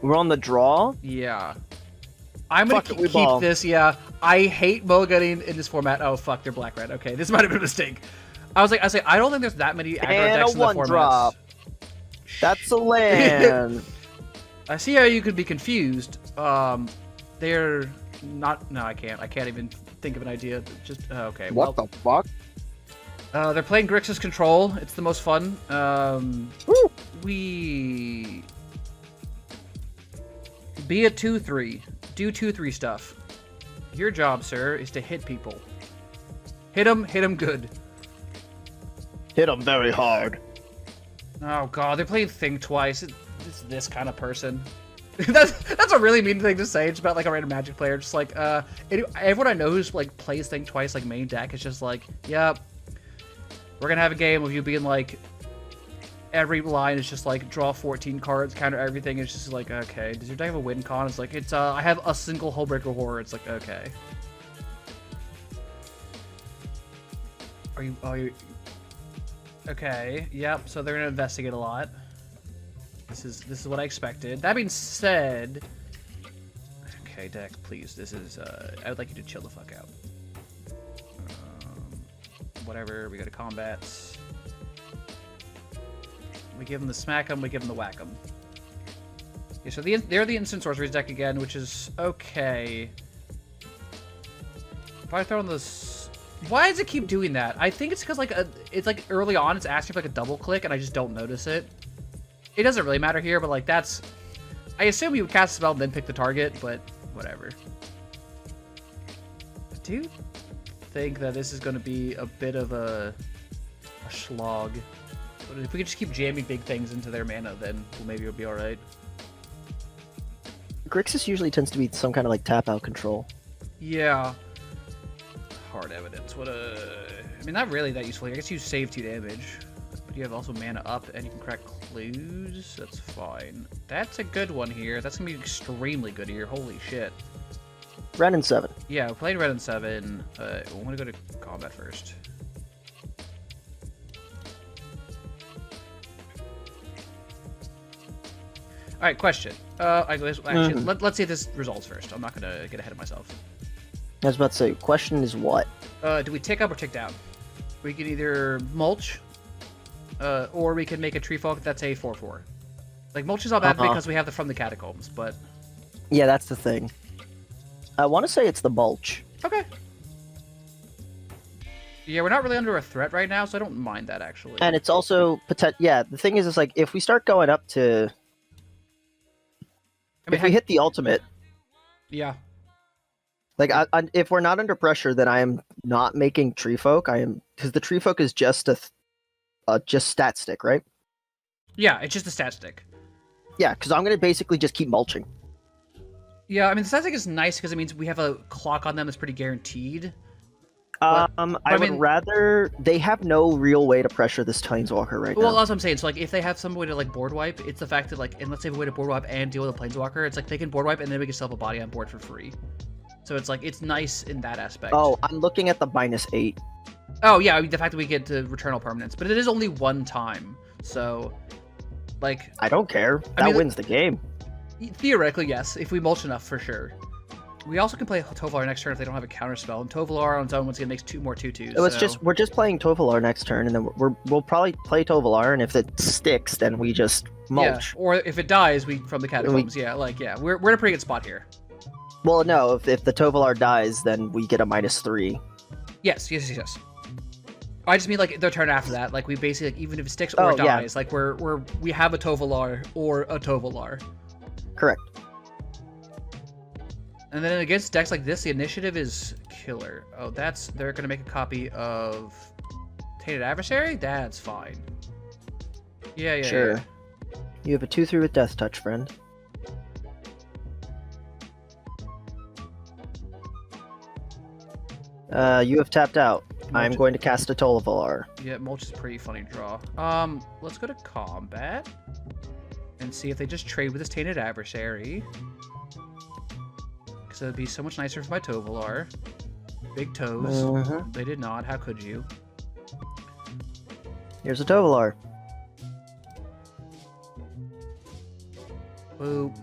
We're on the draw? Yeah. I'm gonna keep this, yeah. I hate mulliganing in this format. Oh, fuck, they're black-red. Okay, this might have been a mistake. I don't think there's that many aggro decks in the format. Drop. That's a land. I see how you could be confused. They're not... No, I can't. I can't even think of an idea. Just... okay, what the fuck? They're playing Grixis Control. It's the most fun. We... Be a 2/3. Do 2/3 stuff. Your job, sir, is to hit people. Hit them good. Hit them very hard. Oh god, they're playing Think twice. It's this kind of person. that's a really mean thing to say. It's about like a random Magic player. Just like everyone I know who's like plays Think twice like main deck is just like, yep. We're gonna have a game of you being like. Every line is just like draw 14 cards, counter everything. It's just like, okay. Does your deck have a win con? It's like it's I have a single Hullbreaker Horror. It's like, okay. Are you okay? Yep. So they're gonna investigate a lot. This is what I expected. That being said, okay, deck, please. This is I would like you to chill the fuck out. Whatever. We go to combat. We give them the smack 'em, we give them the whack 'em. Okay, so they're the instant sorceries deck again, which is okay. If I throw on this, why does it keep doing that? I think it's because like it's like early on, it's asking for like a double click, and I just don't notice it. It doesn't really matter here, but like that's, I assume you would cast a spell and then pick the target, but whatever. I do think that this is going to be a bit of a slog. But if we could just keep jamming big things into their mana, then maybe it'll be alright. Grixis usually tends to be some kind of like tap out control. Yeah. Hard evidence. What a... I mean, not really that useful here. I guess you save 2 damage. But you have also mana up, and you can crack clues. That's fine. That's a good one here. That's gonna be extremely good here. Holy shit. Ren and 7. Yeah, we're playing Red and 7. I want to go to combat first. All right, question. Actually, let's see if this resolves first. I'm not gonna get ahead of myself. I was about to say, question is what? Do we tick up or tick down? We can either mulch, or we can make a tree folk that's a 4/4. Like mulch is all bad because we have the from the catacombs, but Yeah, that's the thing. I want to say it's the mulch. okay. Yeah, we're not really under a threat right now, so I don't mind that actually. And it's also yeah, the thing is like if we start going up to if we hit the ultimate, yeah. like if we're not under pressure, then I am not making tree folk. I am because the tree folk is just just stat stick, right? Yeah, it's just a stat stick. Yeah, because I'm gonna basically just keep mulching. Yeah, I mean the stat stick is nice because it means we have a clock on them that's pretty guaranteed. I mean- would rather they have no real way to pressure this Planeswalker right Well, now. that's what I'm saying. So, like, if they have some way to, like, board wipe, it's the fact that, like, and let's say a way to board wipe and deal with a Planeswalker, it's like they can board wipe and then we can still have a body on board for free. So it's like, it's nice in that aspect. Oh, I'm looking at the -8. Oh, yeah, I mean, the fact that we get to return all permanents. But it is only one time. So, like... I don't care. I That mean, wins the game. Theoretically, yes. If we mulch enough, for sure. We also can play Tovolar next turn if they don't have a counterspell. And Tovolar on its own, once again, makes 2 more 2/2s. So it's just we're just playing Tovolar next turn, and then we'll probably play Tovolar, and if it sticks, then we just mulch. Yeah, or if it dies, we from the catacombs. Yeah, like, yeah. We're in a pretty good spot here. Well, no, if the Tovolar dies, then we get a -3. Yes. I just mean like their turn after that. Like we basically, like, even if it sticks or it dies, like we have a Tovolar or a Tovolar. Correct. And then against decks like this, the initiative is killer. Oh, they're gonna make a copy of Tainted Adversary. That's fine. Yeah. Sure. Yeah. You have a 2/3 with Death Touch, friend. You have tapped out. I'm going to cast a Tovolar. Yeah, mulch is a pretty funny draw. Let's go to combat and see if they just trade with this Tainted Adversary. Because it'd be so much nicer for my Tovolar. Big toes. They did not. How could you? Here's a Tovolar. Boop.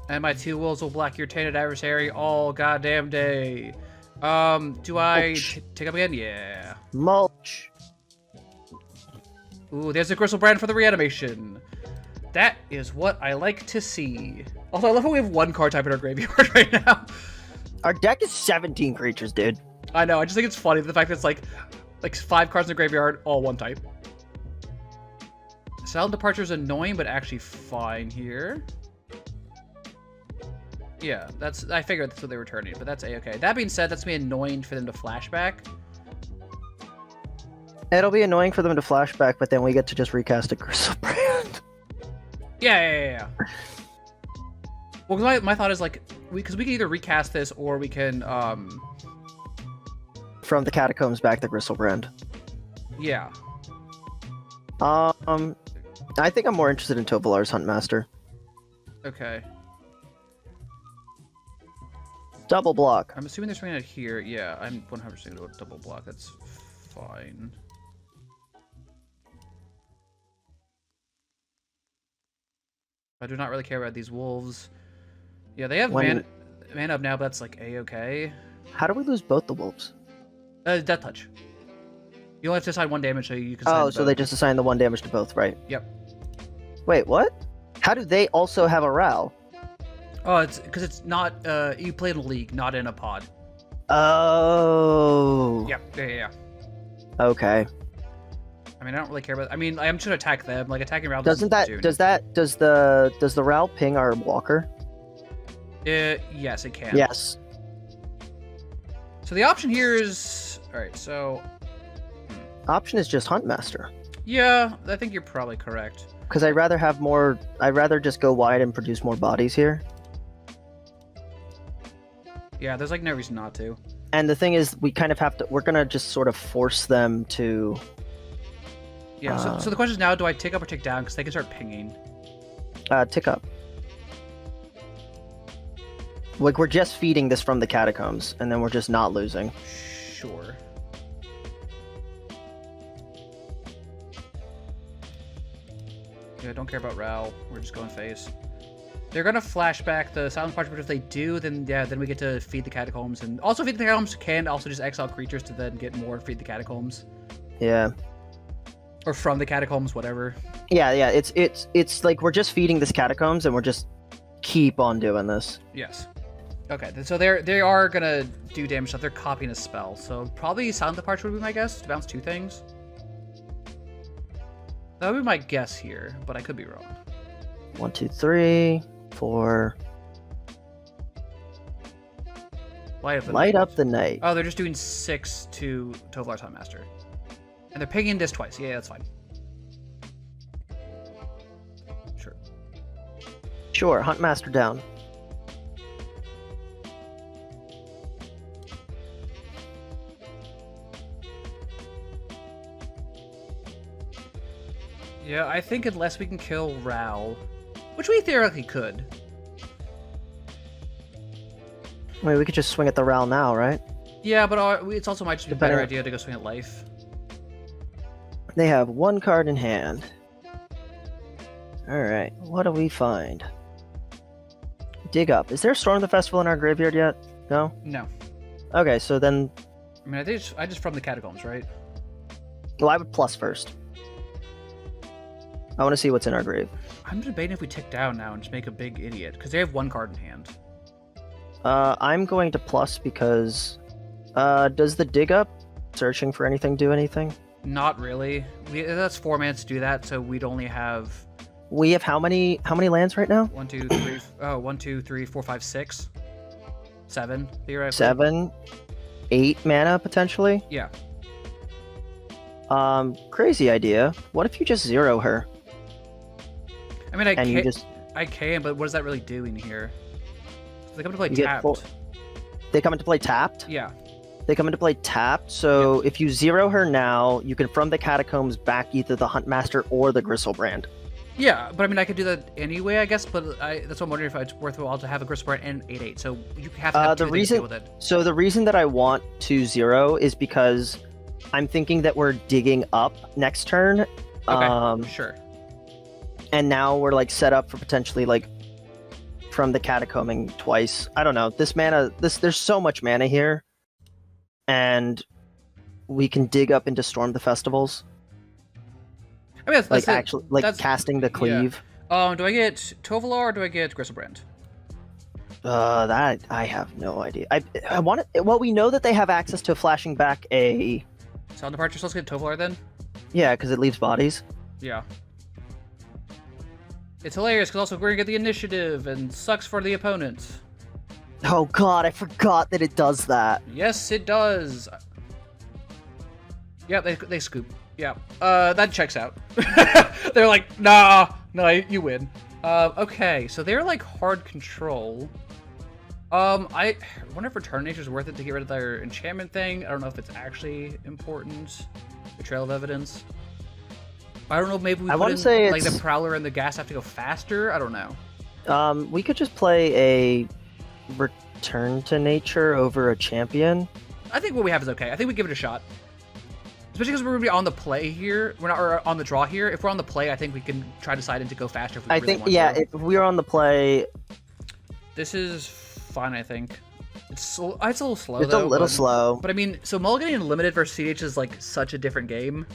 And my 2 wolves will black your Tainted Adversary all goddamn day. Do I take up again? Yeah. Mulch. Ooh, there's a Gristlebrand for the reanimation. That is what I like to see. Also, I love how we have 1 card type in our graveyard right now. Our deck is 17 creatures, dude. I know, I just think it's funny, the fact that it's like 5 cards in the graveyard, all 1 type. Silent Departure is annoying, but actually fine here. Yeah, I figured that's what they were turning, but that's a-okay. That being said, that's me annoying for them to flashback. It'll be annoying for them to flashback, but then we get to just recast a Gristlebrand. Yeah. Well, my thought is like, because we can either recast this or we can, From the Catacombs back the Gristlebrand. Yeah. I think I'm more interested in Tovolar's Huntmaster. Okay. Double block. I'm assuming they're swinging it here. Yeah, I'm 100% going to go double block. That's fine. I do not really care about these wolves. Yeah, they have mana up now, but that's like a-okay. How do we lose both the wolves? Death Touch. You only have to assign 1 damage, so you can. Oh, so they just assign the 1 damage to both, right? Yep. Wait, what? How do they also have a Ral? Oh, it's because it's not. You play in a league, not in a pod. Oh. Yeah. Okay. I mean, I don't really care about. I mean, I'm just gonna attack them. Like attacking Ral. Does the Ral ping our Walker? Yes, it can. Yes. So the option here is all right. So option is just Huntmaster. Yeah, I think you're probably correct. Because I'd rather have more. I'd rather just go wide and produce more bodies here. Yeah, there's like no reason not to. And the thing is, we kind of have to. We're gonna just sort of force them to. Yeah. So the question is now: do I tick up or tick down? Because they can start pinging. Tick up. Like, we're just feeding this from the catacombs, and then we're just not losing. Sure. Yeah, don't care about Ral. We're just going face. They're gonna flash back the silent parchment, but if they do, then yeah, then we get to feed the catacombs, and also feed the catacombs can also just exile creatures to then get more feed the catacombs. Yeah. Or from the catacombs, whatever. Yeah. It's like we're just feeding this catacombs, and we're just keep on doing this. Yes. Okay, so they are gonna do damage stuff. They're copying a spell, so probably silent departure would be my guess to bounce 2 things. That would be my guess here, but I could be wrong. 1, 2, 3, 4. Light up the night. Oh, they're just doing 6 to Tovolar's Huntmaster. And they're pinging this twice. Yeah, that's fine. Sure. Sure, Huntmaster down. Yeah, I think unless we can kill Ral, which we theoretically could. Wait, we could just swing at the Ral now, right? Yeah, but it's also might just be a better Depending- idea to go swing at life. They have 1 card in hand. Alright, what do we find? Dig up. Is there Storm of the Festival in our graveyard yet? No? No. Okay, so then... I mean, I just from the catacombs, right? Well, I would plus first. I want to see what's in our grave. I'm debating if we tick down now and just make a big idiot, because they have 1 card in hand. I'm going to plus because... does the dig up searching for anything do anything? Not really. That's 4 mana to do that, so we'd only have... We have how many lands right now? 1, 2, 3... Oh, 1, 2, 3, 4, 5, 6. 7, theoretically. 7, 8 mana, potentially? Yeah. Crazy idea. What if you just 0 her? I mean, And you just... I can, but what is that really doing here? They come to play You get tapped. They come into play tapped? Yeah. They come into play tapped, so if you 0 her now, you can from the catacombs back either the Huntmaster or the Gristlebrand. Yeah, but I mean, I could do that anyway, I guess, but that's what I'm wondering if it's worthwhile to have a Gristlebrand and 8/8, so you have to have 2 things to deal with it. So the reason that I want to 0 is because I'm thinking that we're digging up next turn. Okay, sure. And now we're like set up for potentially like from the catacombing twice. I don't know. This mana, there's so much mana here, and we can dig up into Storm the Festivals. I mean, Like actually, like casting the cleave. Yeah. Do I get Tovolar or do I get Gristlebrand? That I have no idea. I want it. Well, we know that they have access to flashing back a. Sound departure. So let's get Tovolar then. Yeah, because it leaves bodies. Yeah. It's hilarious because also we're gonna get the initiative and sucks for the opponent. Oh god, I forgot that it does that. Yes, it does. Yeah, they scoop. Yeah, that checks out. They're like, nah, no, you win. Okay, so they're like hard control. I wonder if Return Nature is worth it to get rid of their enchantment thing. I don't know if it's actually important. The Trail of Evidence. I don't know. Maybe we put in, like the Prowler and the Gas have to go faster. I don't know. We could just play a Return to Nature over a champion. I think what we have is okay. I think we give it a shot. Especially because we're going to be on the play here. We're not or on the draw here. If we're on the play, I think we can try to decide to go faster if we really want to. Yeah, if we're on the play... This is fine, I think. It's a little slow, It's though. a little slow. But I mean, so Mulligan Unlimited versus CH is like such a different game.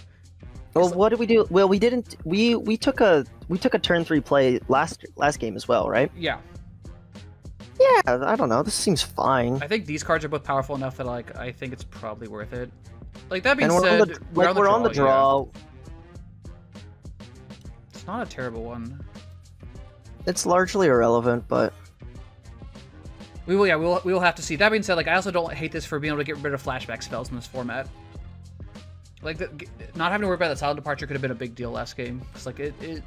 Well, what did we do? Well, we didn't... We took a turn 3 play last game as well, right? Yeah. Yeah, I don't know. This seems fine. I think these cards are both powerful enough that like I think it's probably worth it. Like that being And said, we're on the draw. Yeah. It's not a terrible one. It's largely irrelevant, but We will have to see. That being said, like I also don't hate this for being able to get rid of flashback spells in this format. Like, not having to worry about that silent departure could have been a big deal last game. It's like,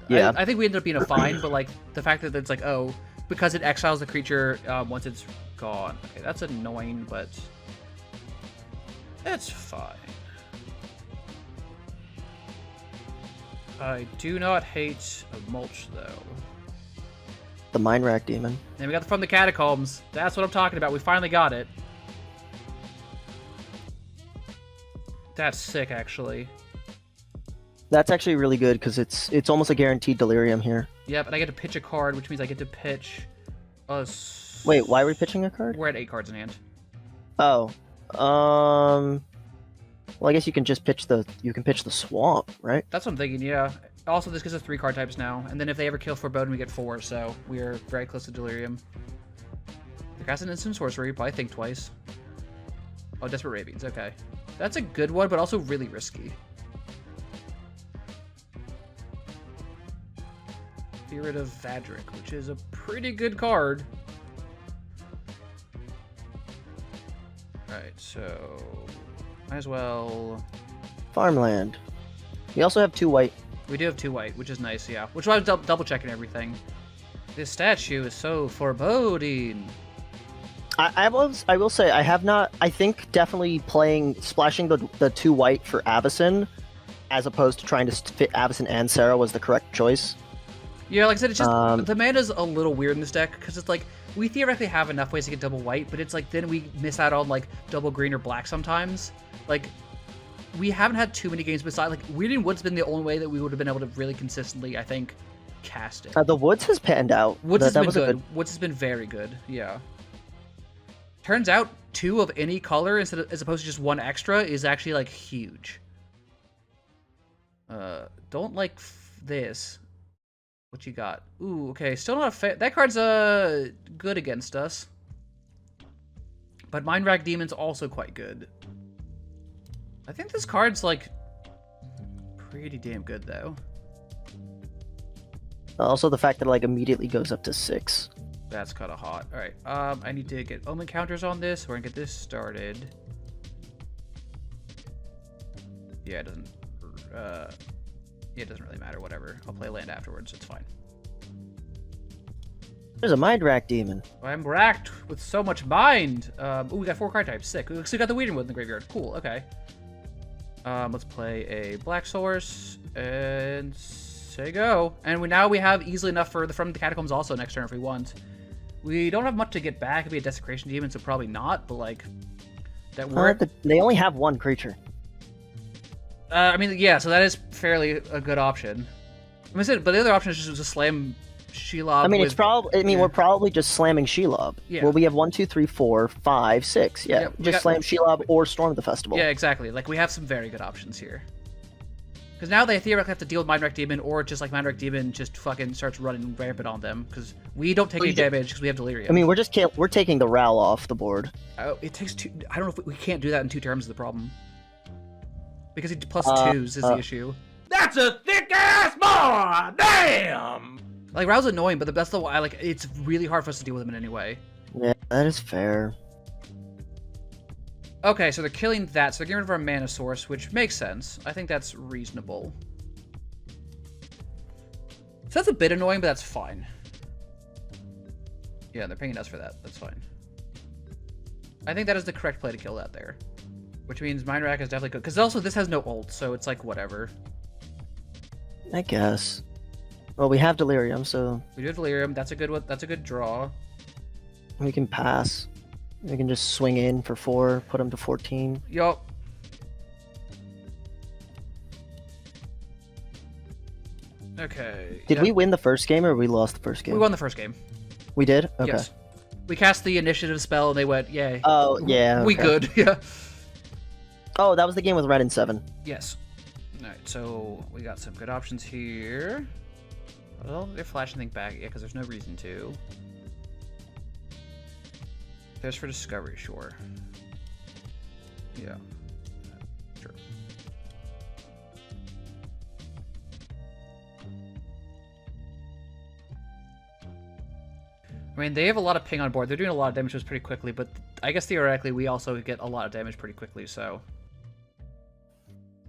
Yeah. I think we ended up being a fine, but like, the fact that it's like, oh, because it exiles the creature once it's gone. Okay, that's annoying, but it's fine. I do not hate a mulch, though. The Mind Rack Demon. And we got from the Catacombs. That's what I'm talking about. We finally got it. That's sick, actually. That's actually really good because it's almost a guaranteed delirium here. Yep, and I get to pitch a card, which means I get to pitch a... Wait, why are we pitching a card? We're at 8 cards in hand. Oh, well, I guess you can just pitch the swamp, right? That's what I'm thinking, yeah. Also, this gives us 3 card types now, and then if they ever kill Foreboding, we get 4, so we are very close to Delirium. The cast an instant sorcery, probably think twice. Oh, Desperate Ravings, okay. That's a good one, but also really risky. Spirit of Vadric, which is a pretty good card. Alright, so... might as well... Farmland. We also have 2 white. We do have 2 white, which is nice, yeah. Which is why I was double checking everything. This statue is so foreboding. I will say I have not. I think definitely splashing the 2 white for Avacyn, as opposed to trying to fit Avacyn and Sarah, was the correct choice. Yeah, like I said, it's just the mana's a little weird in this deck because it's like we theoretically have enough ways to get double white, but it's like then we miss out on like double green or black sometimes. Like we haven't had too many games besides like Weird Wood's been the only way that we would have been able to really consistently, I think, cast it. The Woods has panned out. Woods has been good. Woods has been very good. Yeah. Turns out 2 of any color as opposed to just 1 extra is actually like huge. Don't like this. What you got? Ooh, okay. Still not a that card's good against us. But Mind Rack Demon's also quite good. I think this card's like pretty damn good though. Also the fact that it like immediately goes up to 6. That's kind of hot. All right. I need to get omen counters on this. We're gonna get this started. Yeah, it doesn't. Yeah, it doesn't really matter. Whatever. I'll play land afterwards. It's fine. There's a Mind Rack Demon. I'm racked with so much mind. Ooh, we got 4 card types. Sick. So we got the Weird Wood in the graveyard. Cool. Okay. Let's play a black source and say go. And now we have easily enough for from the Catacombs also next turn if we want. We don't have much to get back. It'd be a Desecration Demon, so probably not. But like that work. They only have 1 creature. I mean, yeah. So that is fairly a good option. I mean, but the other option is just to slam Shelob. I mean, it's probably. I mean, we're probably just slamming Shelob. Yeah. Well, we have 1, 2, 3, 4, 5, 6. Yeah, Yeah, just slam Shelob or Storm the Festival. Yeah, exactly. Like we have some very good options here. Because now they theoretically have to deal with Mind Rack Demon, or just like Mind Rack Demon just fucking starts running rampant on them. Because we don't take any damage because we have Delirium. I mean, we're taking the Ral off the board. Oh, it takes 2. I don't know if we can't do that in 2 terms. Is the problem? Because it +2s is the issue. That's a thick ass boy! Damn! Like Ral's annoying, but that's the why. Like it's really hard for us to deal with him in any way. Yeah, that is fair. Okay, so they're killing that, so they're getting rid of our mana source, which makes sense. I think that's reasonable. So that's a bit annoying, but that's fine. Yeah, they're paying us for that. That's fine. I think that is the correct play to kill that there. Which means Mind Rack is definitely good. Because also, this has no ult, so it's like, whatever. I guess. Well, we have Delirium, so... We do have Delirium. That's a good one. That's a good draw. We can pass. We can just swing in for 4, put him to 14. Yup. Okay. Did we win the first game, or we lost the first game? We won the first game. We did? Okay. Yes. We cast the initiative spell, and they went, yay. Oh, yeah. We okay. good, yeah. Oh, that was the game with Red and 7. Yes. Alright, so we got some good options here. Well, they're flashing things back, yeah, because there's no reason to. There's for Discovery, sure. Yeah. Sure. I mean, they have a lot of ping on board. They're doing a lot of damage to us pretty quickly, but I guess theoretically we also get a lot of damage pretty quickly, so...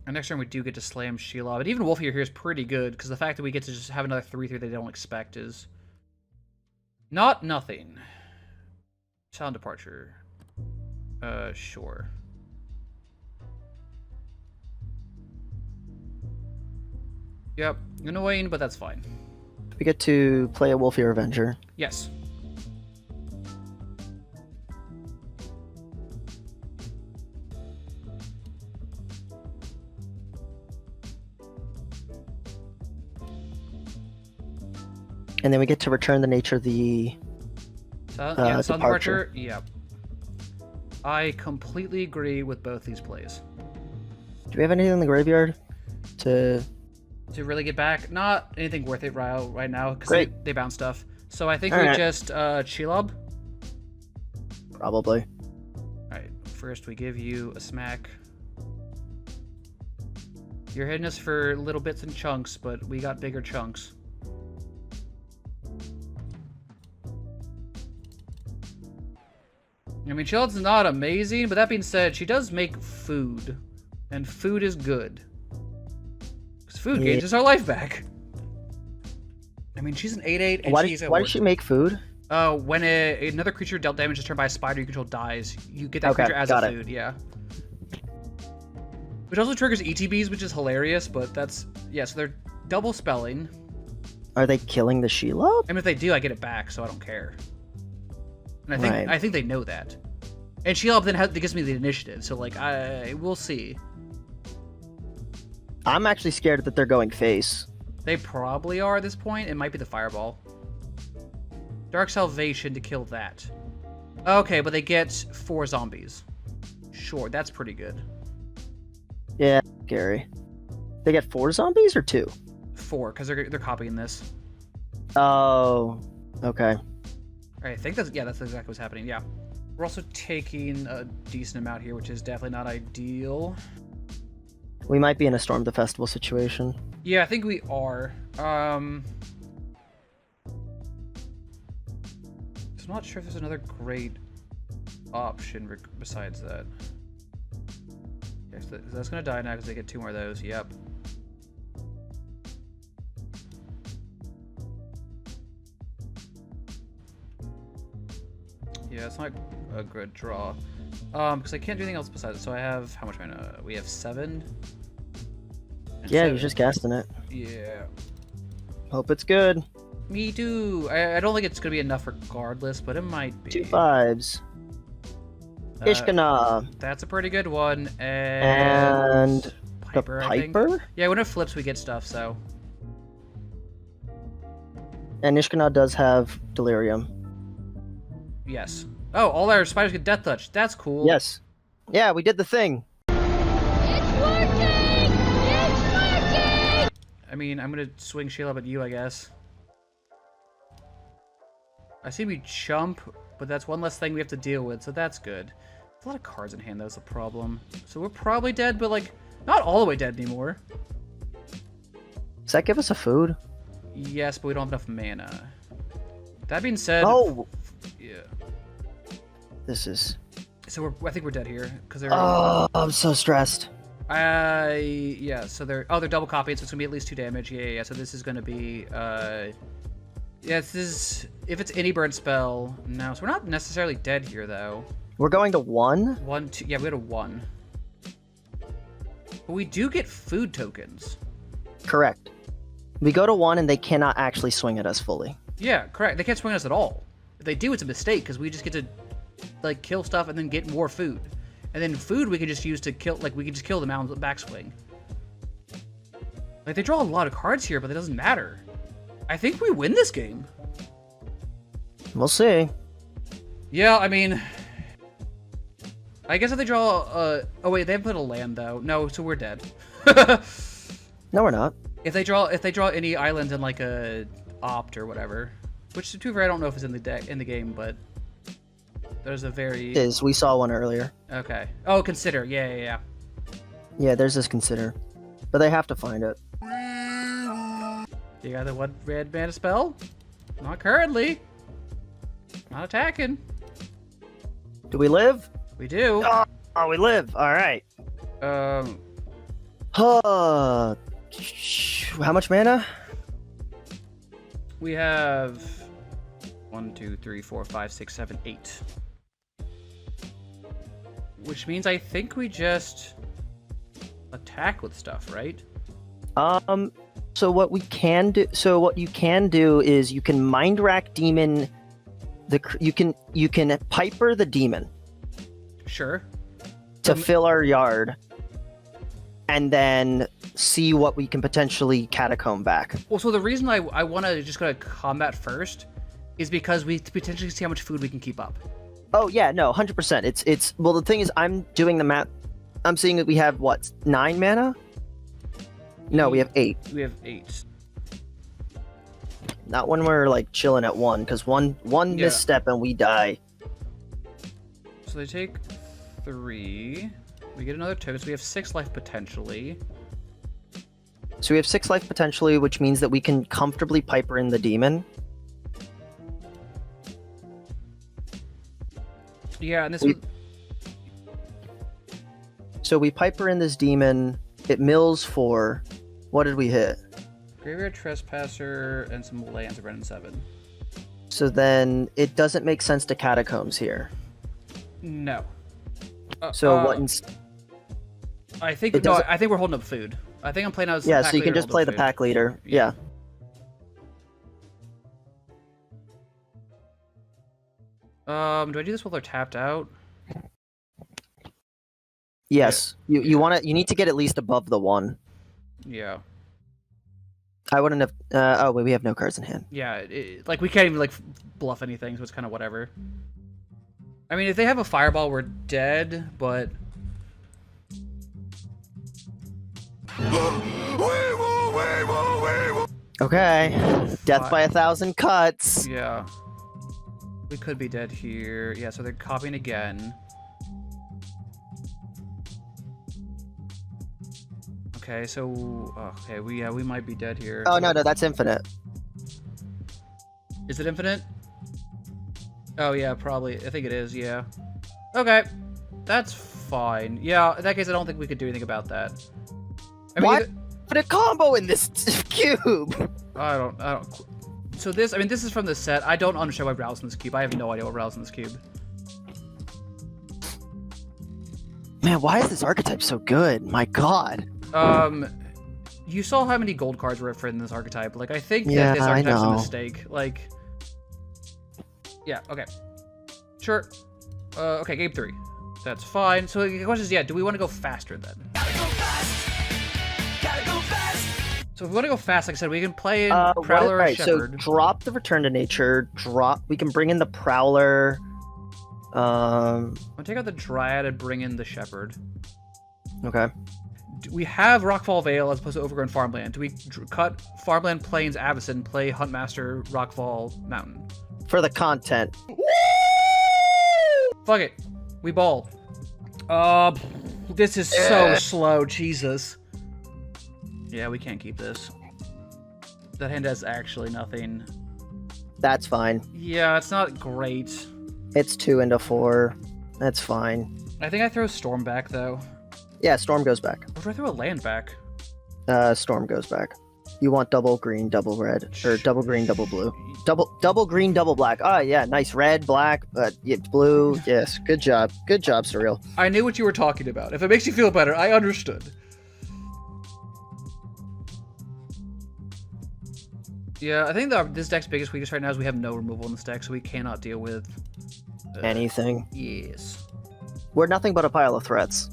And next turn we do get to slam Sheila, but even Wolfie here is pretty good because the fact that we get to just have another 3/3 they don't expect is not nothing. Sound departure. Sure. Yep, annoying, but that's fine. We get to play a Wolfie Revenger. Yes. And then we get to return the nature of the Sound departure. departure. Yep. I completely agree with both these plays. Do we have anything in the graveyard to... To really get back, not anything worth it right now because Great. they bounce stuff. So I think All we right. just Shelob. Probably. Alright, first we give you a smack. You're hitting us for little bits and chunks, but we got bigger chunks. I mean, Sheld's not amazing, but that being said, she does make food. And food is good. Because food Yeah. gauges our life back. I mean, she's an 8/8, and Why she's why does she make food? When another creature dealt damage is turned by a spider you control dies, you get that Okay, creature as got a it. food, yeah. Which also triggers ETBs, which is hilarious, but that's... Yeah, so they're double spelling. Are they killing the Sheila? And if they do, I get it back, so I don't care. And Right. I think they know that. And Shelob then gives me the initiative, so like we'll see. I'm actually scared that they're going face. They probably are at this point. It might be the fireball. Dark Salvation to kill that. Okay, but they get 4 zombies. Sure, that's pretty good. Yeah, scary. They get 4 zombies or 2? 4, because they're copying this. Oh, okay. I think that's exactly what's happening. Yeah, we're also taking a decent amount here, which is definitely not ideal. We might be in a Storm the Festival situation. Yeah, I think we are. So I'm not sure if there's another great option besides that. Okay, so that's gonna die now because they get 2 more of those. Yep. Yeah, it's not a good draw. Because I can't do anything else besides it. So I have how much mana? We have 7. And Yeah, 7. you're just casting it. Yeah. Hope it's good. Me too. I don't think it's gonna be enough regardless, but it might be. 2 5s. Ishkana. That's a pretty good one. And Piper, the I think. Piper? Yeah, when it flips, we get stuff. So And Ishkana does have Delirium. yes. Oh, all our spiders get Death Touch. That's cool. Yes. Yeah, we did the thing. I mean, I'm gonna swing Sheila at you, I guess. I see we chump, but that's one less thing we have to deal with, so that's good. There's a lot of cards in hand, that's the problem. So we're probably dead, but like, not all the way dead anymore. Does that give us a food? Yes, but we don't have enough mana. That being said, Oh! yeah. This is... So I think we're dead here because they're. Oh, I'm so stressed. Yeah. So they're double copied, so it's gonna be at least 2 damage. Yeah. So this is gonna be yeah. This is if it's any burn spell. No, so we're not necessarily dead here though. We're going to 1? 1, 2. Yeah, we had a 1. But we do get food tokens. Correct. We go to 1 and they cannot actually swing at us fully. Yeah, correct. They can't swing us at all. If they do, it's a mistake because we just get to like kill stuff and then get more food. And then food we can just use to kill, like we can just kill them out on the backswing. Like they draw a lot of cards here, but it doesn't matter. I think we win this game. We'll see. Yeah, I mean, I guess if they draw, oh wait, they haven't put a land though. No, so we're dead. No, we're not. If they draw any islands in like a opt or whatever, which to be fair, I don't know if it's in the game, but there's a very We saw one earlier. okay. Oh, consider. Yeah. Yeah, there's this consider. But they have to find it. You got the 1 red mana spell? Not currently. Not attacking. Do we live? We do. Oh, we live. All right. How much mana? We have 1, 2, 3, 4, 5, 6, 7, 8. Which means I think we just attack with stuff, right? So what we can do, so what you can do is you can mind rack demon you can Piper the demon Sure. to fill our yard, and then see what we can potentially catacomb back. Well, so the reason I want to just go to combat first is because we potentially see how much food we can keep up. Oh yeah, no, 100%. It's well, the thing is, I'm doing the math. I'm seeing that we have what, 9 mana? No, we have 8. We have 8. Not when we're like chilling at 1, because one misstep and we die. So they take 3. We get another token, so we have 6 life potentially. So we have 6 life potentially, which means that we can comfortably Piper in the demon. Yeah, and this So we Piper in this demon. It mills 4. What did we hit? Graveyard Trespasser and some lands are Brennan 7. So then it doesn't make sense to catacombs here. No. So what? I think no. I think we're holding up food. I think I'm playing as Yeah, pack so you can leader, just holding play up the food. pack leader. Yeah. Do I do this while they're tapped out? Yes. You need to get at least above the 1. Yeah. I wouldn't have. Oh wait, we have no cards in hand. Yeah. Like we can't even like bluff anything, so it's kind of whatever. I mean, if they have a fireball, we're dead. But Okay. Death by 1,000 cuts. yeah, we could be dead here. Yeah. So they're copying again. Okay. So okay, we might be dead here. Oh no, that's infinite. Is it infinite? Oh yeah, probably. I think it is, yeah. Okay. That's fine. Yeah, in that case I don't think we could do anything about that. I mean, What? Put a combo in this cube. I don't so this is from the set. I don't understand why Row's in this cube. I have no idea what Row's in this cube. Man, why is this archetype so good? My god. You saw how many gold cards were in this archetype. Like I think Yeah, that this I archetype's a know. mistake. Like yeah, okay. Sure. Okay, game 3. That's fine. So the question is, yeah, do we want to go faster then? So if we want to go fast, like I said, we can play in Prowler or right, Shepherd. so drop the Return to Nature. We can bring in the Prowler. I'm gonna take out the Dryad and bring in the Shepherd. Okay. We have Rockfall Vale as opposed to Overgrown Farmland. Do we cut Farmland Plains Avacyn, play Huntmaster Rockfall Mountain? For the content. Fuck it. We ball. This is so slow, Jesus. Yeah, we can't keep this. That hand has actually nothing. That's fine. Yeah, it's not great. It's 2 into 4. That's fine. I think I throw Storm back, though. Yeah, Storm goes back. Or do I throw a land back? Storm goes back. You want double green, double red, or double green, double blue. Double green, double black. Oh yeah, nice red, black, yeah, blue. Yes, good job, Surreal. I knew what you were talking about. If it makes you feel better, I understood. Yeah, I think this deck's biggest weakness right now is we have no removal in this deck, so we cannot deal with Anything. Yes. We're nothing but a pile of threats.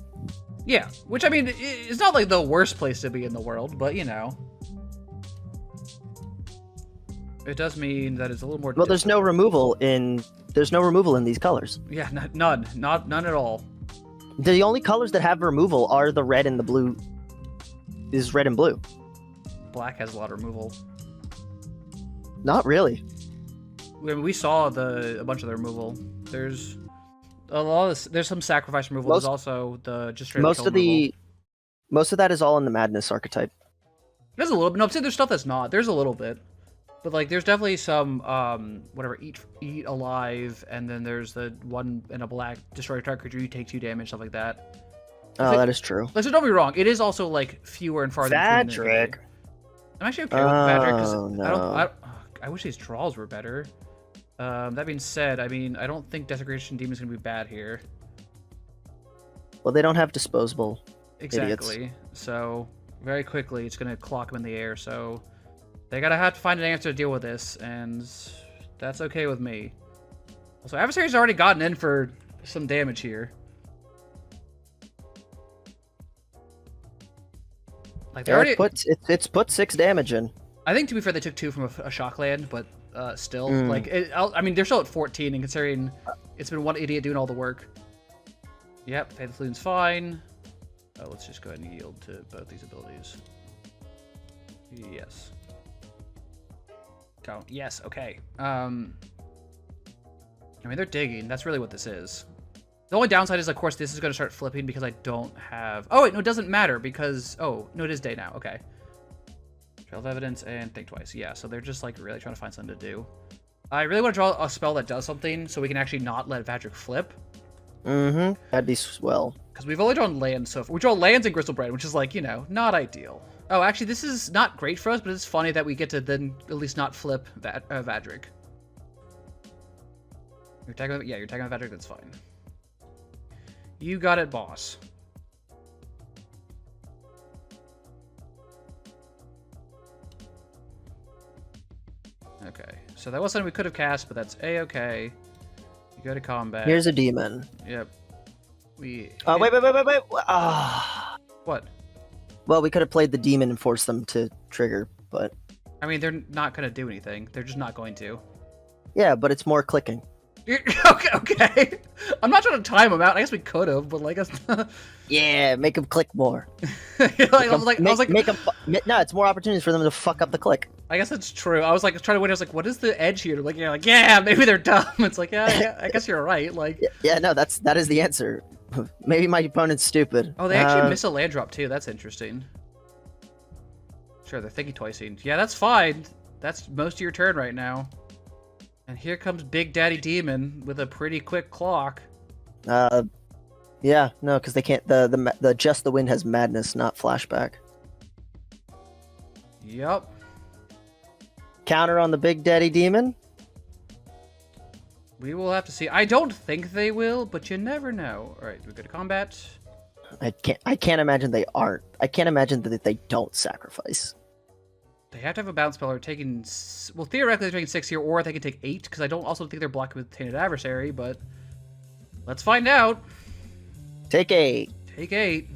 Yeah, which I mean, it's not like the worst place to be in the world, but you know. It does mean that it's a little more. Well, there's no removal in these colors. Yeah, none at all. The only colors that have removal are the red and the blue. Is red and blue. Black has a lot of removal. Not really. We saw a bunch of the removal. There's a lot of there's some sacrifice removal. There's also the just straight most kill of removal. most of that is all in the madness archetype. There's a little bit. No, I'm saying there's stuff that's not. There's a little bit, but like there's definitely some whatever eat alive, and then there's the one in a black destroy target creature, you take 2 damage, stuff like that. Oh, that is true. Listen, don't be wrong. It is also like fewer and farther between. Vadric. I'm actually okay with Vadric because no. I wish these draws were better. That being said, I mean, I don't think Desecration Demon's gonna be bad here. Well, they don't have disposable. Exactly. Idiots. So very quickly, it's gonna clock them in the air. So they gotta have to find an answer to deal with this, and that's okay with me. Also, Adversary's already gotten in for some damage here. Like they already It's put 6 damage in. I think, to be fair, they took 2 from a shock land, but still, like, I mean, they're still at 14, and considering it's been one idiot doing all the work. Yep, Faith of Lune's fine. Oh, let's just go ahead and yield to both these abilities. Yes. Count. Yes, okay. I mean, they're digging. That's really what this is. The only downside is, of course, this is going to start flipping because I don't have... Oh, wait, no, it doesn't matter because... Oh, no, it is day now. Okay. Trail of Evidence and Think Twice. Yeah, so they're just, like, really trying to find something to do. I really want to draw a spell that does something so we can actually not let Vadric flip. Mm-hmm. That'd be swell. Because we've only drawn lands so far. We draw lands and Gristlebrand, which is, like, you know, not ideal. Oh, actually, this is not great for us, but it's funny that we get to then at least not flip Vadric. You're tagging Vadric, that's fine. You got it, boss. Okay, so that was something we could have cast, but that's a-okay. You go to combat. Here's a demon. Yep. We. Wait. Ah. What? Well, we could have played the demon and forced them to trigger, but... I mean, they're not going to do anything. They're just not going to. Yeah, but it's more clicking. Okay. I'm not trying to time them out. I guess we could have, but like, Yeah, make them click more. I was like, no, it's more opportunities for them to fuck up the click. I guess that's true. I was like trying to win. I was like, what is the edge here? Like, yeah, maybe they're dumb. It's like, yeah, I guess you're right. Like, yeah, no, that is the answer. Maybe my opponent's stupid. Oh, they actually miss a land drop too. That's interesting. Sure, they're thinking twicing. Yeah, that's fine. That's most of your turn right now. And here comes Big Daddy Demon with a pretty quick clock. Yeah, no, because they can't. The Just the Wind has madness, not flashback. Yup. Counter on the Big Daddy Demon. We will have to see. I don't think they will, but you never know. All right, we go to combat. I can't imagine they aren't. I can't imagine that they don't sacrifice. They have to have a bounce spell or taking... Well, theoretically, they're taking 6 here, or they can take 8, because I don't also think they're blocked with Tainted Adversary, but... Let's find out. Take 8. Take 8.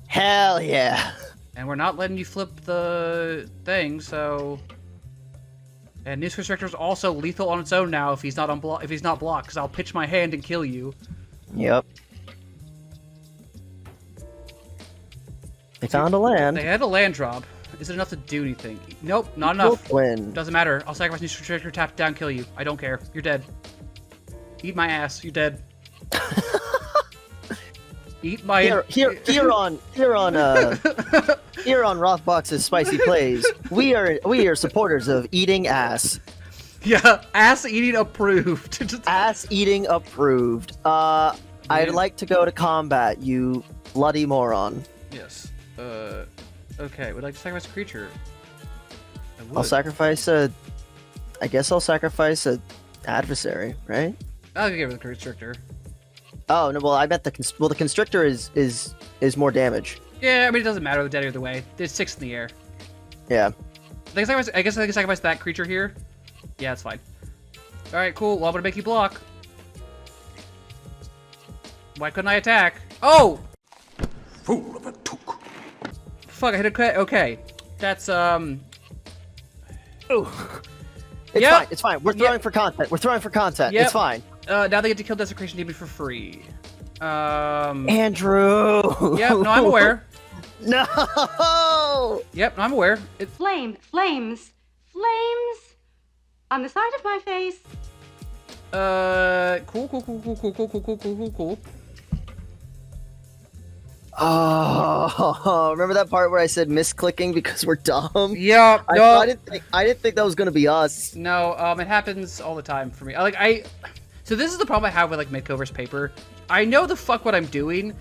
Hell yeah. And we're not letting you flip the thing, so... And News Constrictor's also lethal on its own now if he's not if he's not blocked, because I'll pitch my hand and kill you. Yep. They found a land. They had a land drop. Is it enough to do anything? Nope, not enough. Win. Doesn't matter. I'll sacrifice News Constrictor, tap down, kill you. I don't care. You're dead. Eat my ass. You're dead. Eat my... Here on Rothbox's Spicy Plays, we are supporters of eating ass. Yeah, ass eating approved. Ass eating approved. I'd like to go to combat, you bloody moron. Yes. Okay, would like to sacrifice a creature. I'll sacrifice I guess I'll sacrifice a adversary, right? I'll give it the Constrictor. Oh no, well I bet the Constrictor is more damage. Yeah, I mean it doesn't matter the dead either way. There's 6 in the air. Yeah. I guess I can sacrifice that creature here. Yeah, it's fine. All right, cool. Well, I'm gonna make you block. Why couldn't I attack? Oh! Fool of a took. Fuck! I hit a okay. That's Ooh. It's fine. We're throwing for content. Yep. It's fine. Now they get to kill Desecration Demon for free. Andrew. Yep. No, I'm aware. No. Yep. No, I'm aware. Flames on the side of my face. Cool. Oh, remember that part where I said misclicking because we're dumb? Yeah. No. I didn't think that was gonna be us. No. It happens all the time for me. So this is the problem I have with like Midcover's paper. I know the fuck what I'm doing.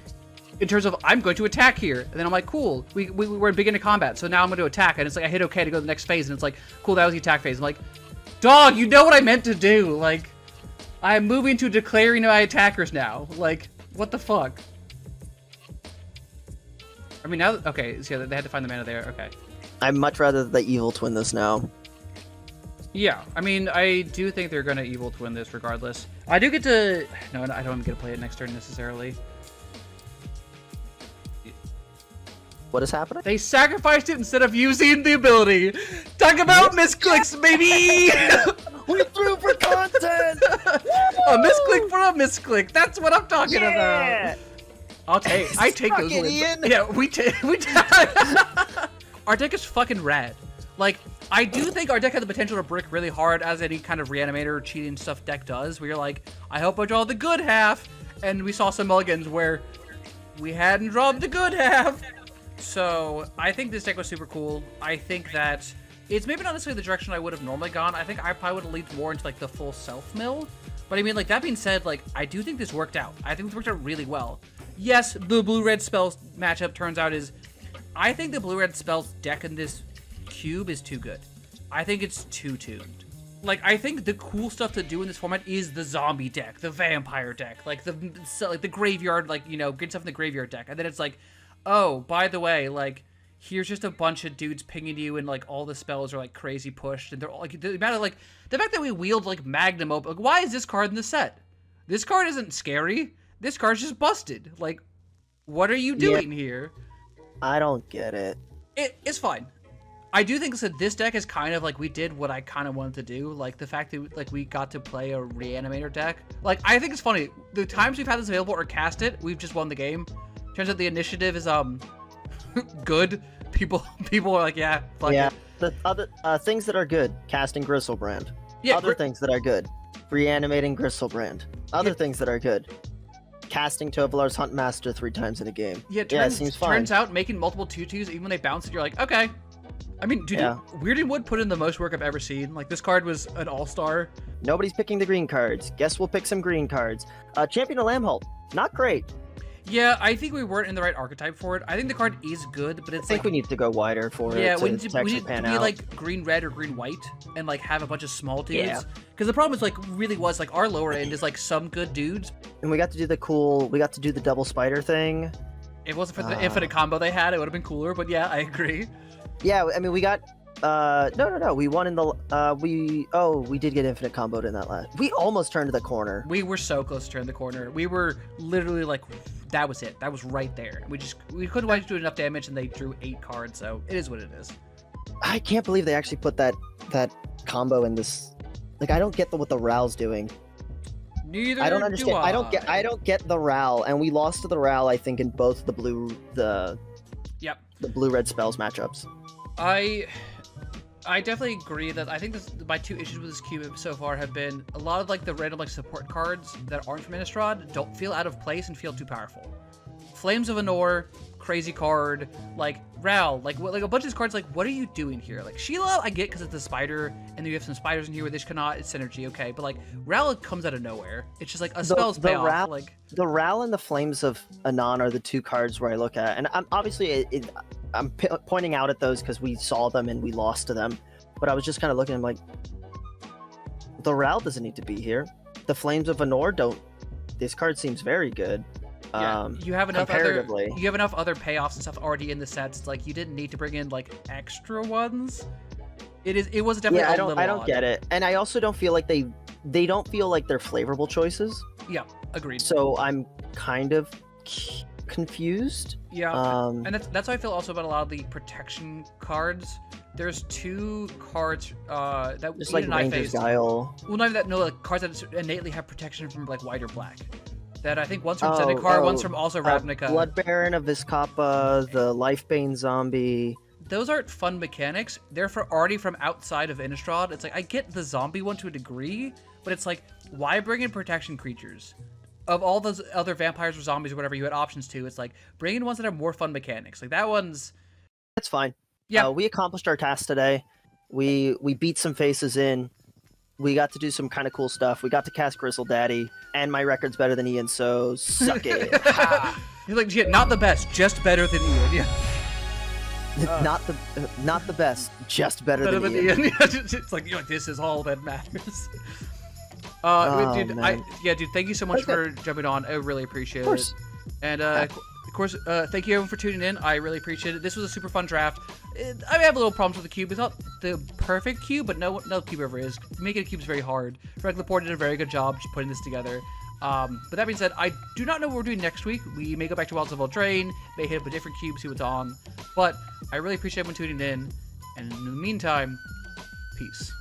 in terms of I'm going to attack here, and then I'm like, cool, we're in beginning combat, so now I'm going to attack, and it's like I hit OK to go to the next phase, and it's like, cool, that was the attack phase. I'm like, dog, you know what I meant to do. Like, I'm moving to declaring my attackers now. Like, what the fuck? I mean, now, okay, so yeah, they had to find the mana there. Okay. I'd much rather the evil twin this now. Yeah, I mean, I do think they're gonna evil twin this regardless. I do get to... No, I don't even get to play it next turn necessarily. What is happening? They sacrificed it instead of using the ability. Talk about misclicks, baby! We threw for content! A misclick for a misclick. That's what I'm talking about. I take those Fucking wins. Ian. Yeah, we Our deck is fucking rad. Like, I do think our deck has the potential to brick really hard, as any kind of reanimator cheating stuff deck does, where you're like, I hope I draw the good half, and we saw some mulligans where we hadn't drawn the good half. So, I think this deck was super cool. I think that it's maybe not necessarily the direction I would have normally gone. I think I probably would have leaned more into, like, the full self-mill. But I mean, like, that being said, like, I do think this worked out. I think this worked out really well. Yes, the blue-red spells matchup turns out is... I think the blue-red spells deck in this cube is too good. I think it's too tuned. Like, I think the cool stuff to do in this format is the zombie deck, the vampire deck, like the graveyard, like, you know, good stuff in the graveyard deck. And then it's like, oh, by the way, like, here's just a bunch of dudes pinging you, and like all the spells are like crazy pushed, and they're all, like, the amount of, like, the fact that we wield like Magnum open, like, why is this card in the set? This card isn't scary. This card's just busted. Like, what are you doing here? I don't get it. It's fine. I do think that this deck is kind of like, we did what I kind of wanted to do. Like, the fact that, like, we got to play a reanimator deck. Like, I think it's funny. The times we've had this available or cast it, we've just won the game. Turns out the initiative is, good. People are like, yeah, fuck it. The other things that are good, casting Gristlebrand. Yeah, Other things that are good, reanimating Gristlebrand. Other things that are good, casting Tovolar's Huntmaster 3 times in a game. Yeah, it seems fine. Turns out making multiple 2/2s, even when they bounce it, you're like, okay. I mean, dude, Weird and Wood put in the most work I've ever seen. Like, this card was an all-star. Nobody's picking the green cards. Guess we'll pick some green cards. Champion of Lambholt, not great. Yeah, I think we weren't in the right archetype for it. I think the card is good, but it's I think we need to go wider for yeah, it we to need to actually pan be out. like green-red or green-white, and like have a bunch of small dudes. Yeah. Because the problem is, like, really was, like, our lower end is like some good dudes. And we got to do the double spider thing. If it wasn't for the infinite combo they had, it would have been cooler, but yeah, I agree. Yeah, I mean, we got no, we won in the we did get infinite comboed in that last. We almost turned the corner. We were so close to turn the corner. We were literally like, that was it. That was right there. We couldn't quite do enough damage, and they drew 8 cards, so it is what it is. I can't believe they actually put that combo in this. Like, I don't get what the Ral's doing. Neither I don't understand. do I don't get the Ral, and we lost to the Ral, I think, in both the blue-red spells matchups. I definitely agree that I think my 2 issues with this cube so far have been a lot of like the random like support cards that aren't from Innistrad don't feel out of place and feel too powerful. Flames of Anor, crazy card, like Ral, like a bunch of these cards. Like, what are you doing here? Like Sheila, I get because it's a spider, and then you have some spiders in here with Ishkanah, it's synergy, okay. But like Ral comes out of nowhere. It's just like a spell's payoff. Like the Ral and the Flames of Anon are the 2 cards where I look at, and I'm obviously I'm pointing out at those because we saw them and we lost to them. But I was just kind of looking at them like, the Ral doesn't need to be here. The Flames of Anor don't. This card seems very good. Yeah, you have enough comparatively. You have enough other payoffs and stuff already in the sets. It's like you didn't need to bring in like extra ones. It was definitely a little I don't odd. get it, and I also don't feel like they don't feel like they're flavorable choices. Yeah, agreed. So I'm kind of confused. Yeah, and that's how I feel also about a lot of the protection cards. There's 2 cards that just Ian like and I Ranger's faced. Guile. Well, not even that. No, like cards that innately have protection from like white or black. That I think one's from Zendikar, one's from also Ravnica. Blood Baron of Vizcapa, the Lifebane Zombie. Those aren't fun mechanics. They're already from outside of Innistrad. It's like, I get the zombie one to a degree, but it's like, why bring in protection creatures? Of all those other vampires or zombies or whatever you had options to, it's like, bring in ones that have more fun mechanics. Like, that one's... That's fine. Yeah. We accomplished our task today. We beat some faces in. We got to do some kind of cool stuff. We got to cast Gristle Daddy, and my record's better than Ian, so suck it. Ha! He's like, yeah, not the best, just better than Ian. Yeah. Not the best, just better than Ian. Ian. It's like, you're like, this is all that matters. Dude, man. dude, thank you so much for jumping on. I really appreciate it. And of course, thank you everyone for tuning in. I really appreciate it. This was a super fun draft. I have a little problems with the cube. It's not the perfect cube, but no cube ever is. Making a cube is very hard. Frank Laporte did a very good job just putting this together. But that being said, I do not know what we're doing next week. We may go back to Wilds of Eldraine, may hit up a different cube, see what's on. But I really appreciate everyone tuning in. And in the meantime, peace.